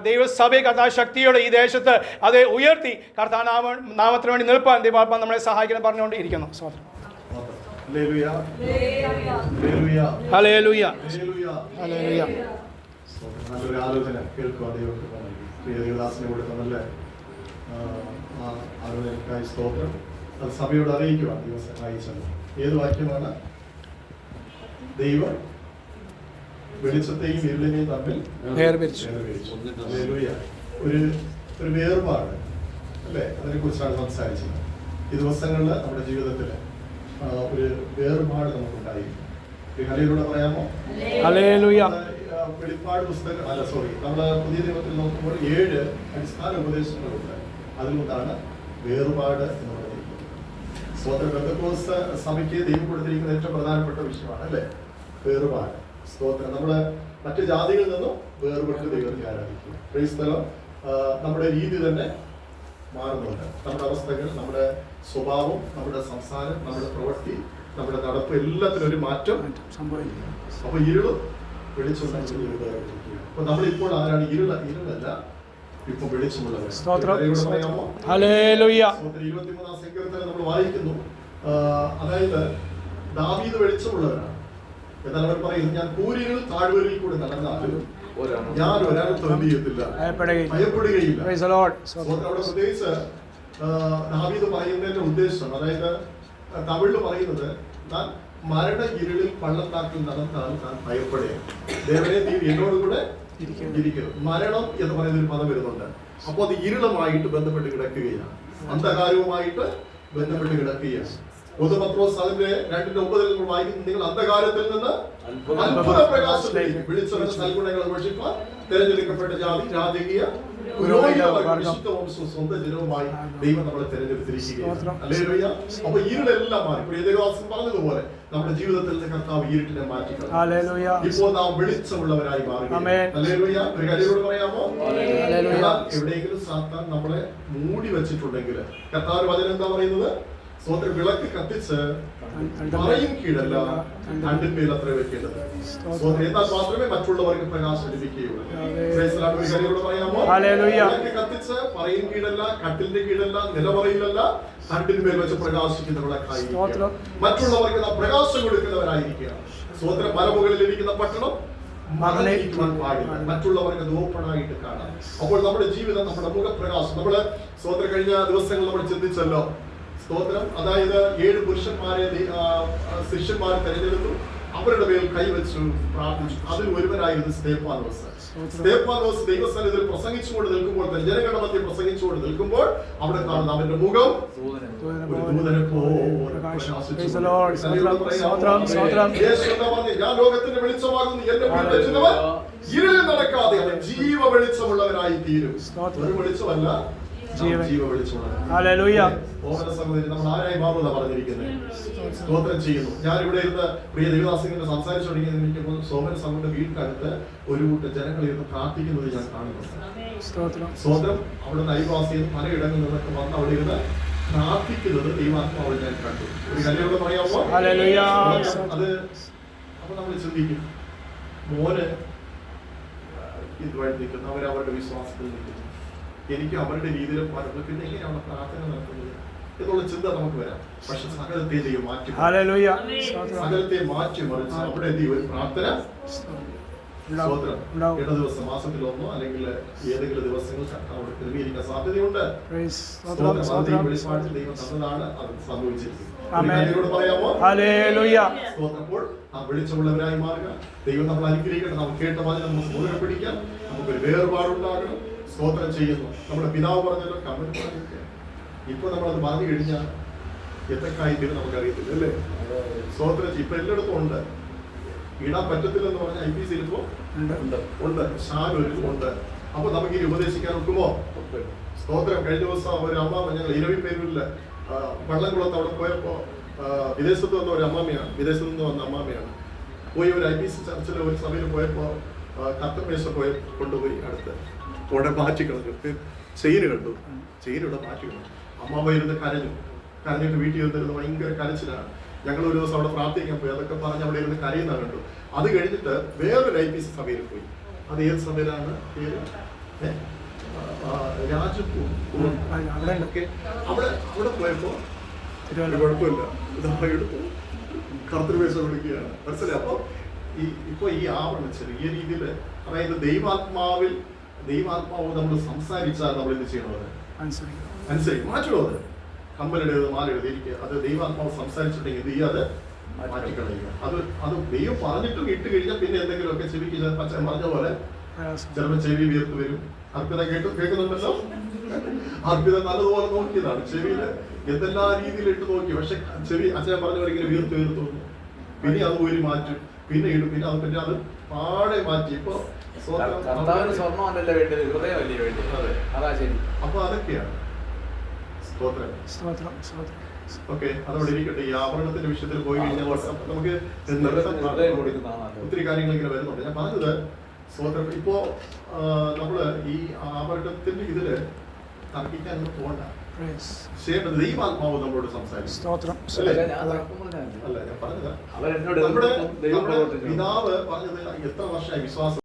ദൈവസഭയെ കർത്താവ് ശക്തിയോടെ ഈ ദേശത്ത് അതേ ഉയർത്തി കർത്താവ് നാമത്തിന് വേണ്ടി നിൽപ്പാൻ ദൈവാത്മ നമ്മളെ സഹായിക്കണം പറഞ്ഞുകൊണ്ട് ഇരിക്കുന്നു. നല്ലൊരു ആലോചന കേൾക്കുക. ദൈവദാസനെ കൊടുത്ത നല്ല ആലോചനക്കായി സ്തോത്രം. അത് സഭയോട് അറിയിക്കുക. ദൈവം സഹായിച്ചത് ഏത് വാക്യമാണ്? ദൈവം വെളിച്ചത്തെയും ഇരുളിനെയും തമ്മിൽ വേർപിരിച്ചു. ഒരു വേർപാട് അല്ലേ, അതിനെ കുറിച്ചാണ് സംസാരിച്ചത്. ഈ ദിവസങ്ങളിൽ നമ്മുടെ ജീവിതത്തിൽ ഒരു വേർപാട് നമുക്കുണ്ടായിരിക്കും. ഹല്ലേലൂയ പറയാമോ? ഹല്ലേലൂയ. വെളിപ്പാട് പുസ്തകം നമ്മുടെ പുതിയ നിയമത്തിൽ നോക്കുമ്പോൾ 7 അടിസ്ഥാന ഉപദേശങ്ങളുണ്ട്. അതിലൊന്നാണ് വേർപാട് എന്ന് പറയുന്നത്. സ്വതന്ത്ര പെന്തക്കോസ്ത് സഭയ്ക്ക് ദൈവം കൊടുത്തിരിക്കുന്ന ഏറ്റവും പ്രധാനപ്പെട്ട വിഷയമാണ് അല്ലേ, വേർപാട്. സ്തോത്രം. നമ്മള് മറ്റു ജാതികളിൽ നിന്നും വേർപെട്ട് ദൈവത്തെ ആരാധിക്കും. ക്രൈസ്തവം നമ്മുടെ രീതി തന്നെ മാറുന്നുണ്ട്. നമ്മുടെ അവസ്ഥകൾ, നമ്മുടെ സ്വഭാവം, നമ്മുടെ സംസാരം, നമ്മുടെ പ്രവൃത്തി, നമ്മുടെ നടപ്പ് എല്ലാത്തിനും ഒരു മാറ്റം സംഭവിക്കും. അപ്പൊ ഇരുളും വെളിച്ചം. അപ്പൊ നമ്മളിപ്പോൾ ആരാണ്? ഇരുളല്ല, ഇപ്പൊ വെളിച്ചമുള്ളവർ. 23-ാം സങ്കീർത്തനം നമ്മൾ വായിക്കുന്നു. അതായത് ദാവീദ് വെളിച്ചമുള്ളവരാണ്. എന്നാൽ അവർ പറയുന്നത്, ഞാൻ കൂരിരുൾ താഴ്വരയിൽ കൂടെ നടന്നാലും ഞാൻ ഒരാൾക്ക് എന്ത് ചെയ്യത്തില്ല, ഭയപ്പെടുകയില്ല. അവിടെ പ്രത്യേകിച്ച് ദാവീദ് പറയുന്നതിന്റെ ഉദ്ദേശം, അതായത് തമിഴിൽ പറയുന്നത്, ഞാൻ മരണ ഇരുളിൽ പള്ളത്താക്കിൽ നടന്നാൽ ഞാൻ ഭയപ്പെടുകയാണ്. ദേവനെ നീ എന്നോടുകൂടെ ഇരിക്കുന്നു. മരണം എന്ന് പറയുന്ന ഒരു പദം വരുന്നുണ്ട്. അപ്പോൾ അത് ഇരുളുമായിട്ട് ബന്ധപ്പെട്ട് കിടക്കുകയാണ്, അന്ധകാരവുമായിട്ട് ബന്ധപ്പെട്ട് കിടക്കുകയാണ്. പത്രോസ് അതിന്റെ 2:9 നമ്മൾ വായിക്കുന്നു, നിങ്ങൾ അന്ധകാരത്തിൽ നിന്ന് അത്ഭുത പ്രകാശത്തിലേക്ക് വിളിച്ചവരുടെ സൽഗുണങ്ങൾ ഘോഷിപ്പാൻ തിരഞ്ഞെടുക്കപ്പെട്ട ജാതി, രാജകീയ സ്വന്തം ജനവുമായി ദൈവം നമ്മളെ തിരഞ്ഞെടുത്തിരിക്കുകയാണ്. ഹല്ലേലൂയ. അപ്പൊ ഇരുളെല്ലാം മാറി. പ്രിയദാസൻ പറഞ്ഞതുപോലെ നമ്മുടെ ജീവിതത്തിൽ നിന്ന് കർത്താവ് ഇരുട്ടിനെ മാറ്റിക്കളയും. ഇപ്പോൾ നാം വെളിച്ചമുള്ളവരായി മാറി. ഹല്ലേലൂയ. ഒരു കാര്യം പറയാമോ? എവിടെയെങ്കിലും സാത്താൻ നമ്മളെ മൂടി വെച്ചിട്ടുണ്ടെങ്കിൽ കർത്താവ് വചനം എന്താ പറയുന്നത്? സ്വന്തം വിളക്ക് കത്തിച്ച് പറയും കീഴല്ല രണ്ടിന്മേൽ അത്ര വെക്കേണ്ടത്. എന്നാൽ മാത്രമേ മറ്റുള്ളവർക്ക് പ്രകാശം ലഭിക്കുകയുള്ളൂ. പറയാമോ? വിളക്ക് കത്തിച്ച് പറയും കീഴല്ല, കട്ടിലിന്റെ കീഴല്ല, നിലവറയിലല്ല, രണ്ടിന്മേൽ വെച്ച് പ്രകാശിക്കുന്ന വിളക്കായിരിക്കുക. മറ്റുള്ളവർക്ക് നാം പ്രകാശം കൊടുക്കുന്നവരായിരിക്കുക. സ്വന്തം മലമുകളിൽ ഇരിക്കുന്ന പട്ടണം മറ്റുള്ളവർക്ക് ഓപ്പണായിട്ട് കാണാം. അപ്പോൾ നമ്മുടെ ജീവിതം, നമ്മുടെ മുഖപ്രകാശം, നമ്മള് സ്വന്തം കഴിഞ്ഞ ദിവസങ്ങൾ നമ്മൾ ചിന്തിച്ചല്ലോ. സ്തോത്രം. അതായത് 7 പുരുഷന്മാരെ ശിഷ്യന്മാരെ തെരഞ്ഞെടുത്തു, അവരുടെ മേൽ കൈവച്ചു പ്രാർത്ഥിച്ചു. അതിൽ ഒരുവനായിരുന്നു സ്തേഫാനോസ്. സ്തേഫാനോസ് ദൈവസന്നിധിയിൽ പ്രസംഗിച്ചുകൊണ്ട് നിൽക്കുമ്പോൾ, ജനങ്ങളുടെ മധ്യ പ്രസംഗിച്ചുകൊണ്ട് നിൽക്കുമ്പോൾ അവിടെ കാണുന്ന അവന്റെ മുഖം ഞാൻ ലോകത്തിന്റെ വെളിച്ചമാകുന്നു, എന്റെ വെളിച്ചവൻ ഇരുളിൽ നടക്കാതെ അവൻ ജീവ വെളിച്ചമുള്ളവനായി തീരും. ഒരു വെളിച്ചമല്ല, ജീവ വെളിച്ചമുള്ള സഹോദരി നമ്മൾ ആരായി മാറുന്ന പറഞ്ഞിരിക്കുന്നത്. സ്തോത്രം ചെയ്യുന്നു. ഞാനിവിടെ ഇരുന്ന് പ്രിയ ദൈവദാസങ്ങൾ സംസാരിച്ചുകൊണ്ടിരിക്കുന്ന സോമന സഹോദരന്റെ വീട്ടിനടുത്ത് ഒരു കൂട്ടം ജനങ്ങൾ ഇരുന്ന് പ്രാർത്ഥിക്കുന്നത് ഞാൻ കാണുന്നുണ്ട്. സ്തോത്രം. അവിടെ അയൽവാസികൾ പലയിടങ്ങളിൽ നിന്നൊക്കെ വന്ന് അവിടെ ഇരുന്ന് പ്രാർത്ഥിക്കുന്നത് ദൈവാത്മാവ് ഞാൻ കണ്ടു. ഒരു കല്യാണം പറയാമോ? അത് അപ്പൊ നമ്മൾ ചിന്തിക്കും, മോന് ഇതുമായിട്ട് നിൽക്കുന്നു, അവരവരുടെ വിശ്വാസത്തിൽ നിൽക്കുന്നു, എനിക്ക് അവരുടെ രീതിയിൽ പറഞ്ഞു, പിന്നെ എങ്ങനെയാണ് പ്രാർത്ഥന നടത്തുന്നത് എന്നുള്ള ചിന്ത നമുക്ക് വരാം. പക്ഷെ സകലത്തെ മാറ്റി, സകലത്തെ മാറ്റി മറിച്ച് അവിടെ ഒരു പ്രാർത്ഥന സ്തോത്രം. ഇട ദിവസം മാസത്തിലൊന്നോ അല്ലെങ്കിൽ ഏതെങ്കിലും ദിവസങ്ങൾ അവിടെ ക്രമീകരിക്കാൻ സാധ്യതയുണ്ട്. സ്തോത്രം. അത് ഈ വെളിപ്പാടിൽ ദൈവം തന്നതാണ് അത് സംഭവിച്ചിരിക്കുന്നത്. പറയാമോ? സ്തോത്രപ്പോൾ ആ വെളിച്ചമുള്ളവരായി മാറുക. ദൈവം നമ്മൾ അനുഗ്രഹിക്കട്ടെ. നമ്മൾ കേട്ട മാതിരി നമുക്ക് മുറുകെ പിടിക്കാം. നമുക്കൊരു വേർപാടുണ്ടാകണം. സ്തോത്രം ചെയ്യുന്നു. നമ്മുടെ പിതാവ് പറഞ്ഞല്ലോ, കമന്റ് പറഞ്ഞിട്ട് ഇപ്പൊ നമ്മളത് പറഞ്ഞു കഴിഞ്ഞാൽ എന്തൊക്കെയായി തീരും നമുക്കറിയത്തില്ല അല്ലേ? സ്തോത്രം. ഇപ്പൊ എല്ലായിടത്തും ഉണ്ട്. ഇടാൻ പറ്റത്തില്ലെന്ന് പറഞ്ഞാൽ IPC ഇപ്പോ ഉണ്ട്. ഉണ്ട്. അപ്പൊ നമുക്ക് ഇനി ഉപദേശിക്കാൻ ഒക്കുമോ? സ്തോത്രം. കഴിഞ്ഞ ദിവസം ഒരു അമ്മാമ, ഞങ്ങൾ ഇരവിപ്പേരൂരില് വള്ളംകുളത്ത് അവിടെ പോയപ്പോ വിദേശത്ത് വന്ന ഒരു അമ്മാമയാണ്, വിദേശത്ത് നിന്ന് വന്ന അമ്മാമയാണ്. പോയി ഒരു IPC ചർച്ചിൽ ഒരു സഭയിൽ പോയപ്പോ കത്തമേശ കൊണ്ടുപോയി അടുത്ത് അവിടെ മാറ്റി കളഞ്ഞു. ചെയിന് കണ്ടു. ചെയിനിവിടെ മാറ്റി കളഞ്ഞു. അമ്മാമ ഇരുന്ന് കരഞ്ഞിട്ട് വീട്ടിൽ ഇരുന്നിരുന്ന് ഭയങ്കര കരച്ചിലാണ്. ഞങ്ങൾ ഒരു ദിവസം അവിടെ പ്രാർത്ഥിക്കാൻ പോയി. അതൊക്കെ പറഞ്ഞ് അവിടെ ഇരുന്ന് കരയുന്ന കണ്ടു. അത് കഴിഞ്ഞിട്ട് വേറൊരു IPC സഭയിൽ പോയി. അത് ഏത് സഭയിലാണ്? പേര് രാജപൂർ. അവിടെ പോയപ്പോ കുഴപ്പമില്ല, ഇതായിട്ട് കർത്തൃവേശ വിളിക്കുകയാണ്. മനസ്സിലായി? അപ്പൊ ഇപ്പൊ ഈ ആവണം ചെറിയ രീതിയിൽ, അതായത് ദൈവാത്മാവ് നമ്മൾ സംസാരിച്ചാൽ നമ്മൾ എന്ത് ചെയ്യണത്? അനുസരിക്കും. മാറ്റണോ? അത് കമ്പലെഴുത്, മാലെഴുതി ഇരിക്കുക. അത് ദൈവാത്മാവ് സംസാരിച്ചിട്ടുണ്ടെങ്കിൽ ഇത് ചെയ്യാതെ മാറ്റിക്കളയുക. അത് ദൈവം പറഞ്ഞിട്ടും ഇട്ട് കഴിഞ്ഞാൽ പിന്നെ എന്തെങ്കിലുമൊക്കെ ചെവിക്ക് അച്ഛൻ പറഞ്ഞ പോലെ ചിലപ്പോൾ ചെവി വീർത്ത് വരും. അർപ്പിത കേൾക്കുന്നുണ്ടല്ലോ. അർപ്പിത നല്ലതുപോലെ നോക്കിയതാണ്. ചെവിയില് എന്തെല്ലാം രീതിയിൽ ഇട്ട് നോക്കി. പക്ഷെ ചെവി അച്ഛൻ പറഞ്ഞ പോലെ ഇങ്ങനെ വീർത്ത് വന്നു. പിന്നെ അത് ഊരി മാറ്റും, പിന്നെ ഇടും, പിന്നെ അത് പാടെ മാറ്റി. ഇപ്പൊ അപ്പൊ അതൊക്കെയാണ് സ്തോത്രം. ഓക്കെ, അതോടെ ഇരിക്കട്ടെ. ഈ ആഭരണത്തിന്റെ വിഷയത്തിൽ പോയി കഴിഞ്ഞാൽ നമുക്ക് ഒത്തിരി കാര്യങ്ങൾ ഇങ്ങനെ വരുന്നുണ്ട്. ഞാൻ പറഞ്ഞത് സ്തോത്രം. ഇപ്പോ നമ്മള് ഈ ആഭരണത്തിന്റെ ഇതില് തർക്കിക്കാനൊന്നും പോകണ്ട. ദൈവാത്മാവ് നമ്മളോട് സംസാരിക്കും. അല്ല, ഞാൻ പറഞ്ഞത് നമ്മുടെ പിതാവ് പറഞ്ഞത് എത്ര വർഷമായി വിശ്വാസം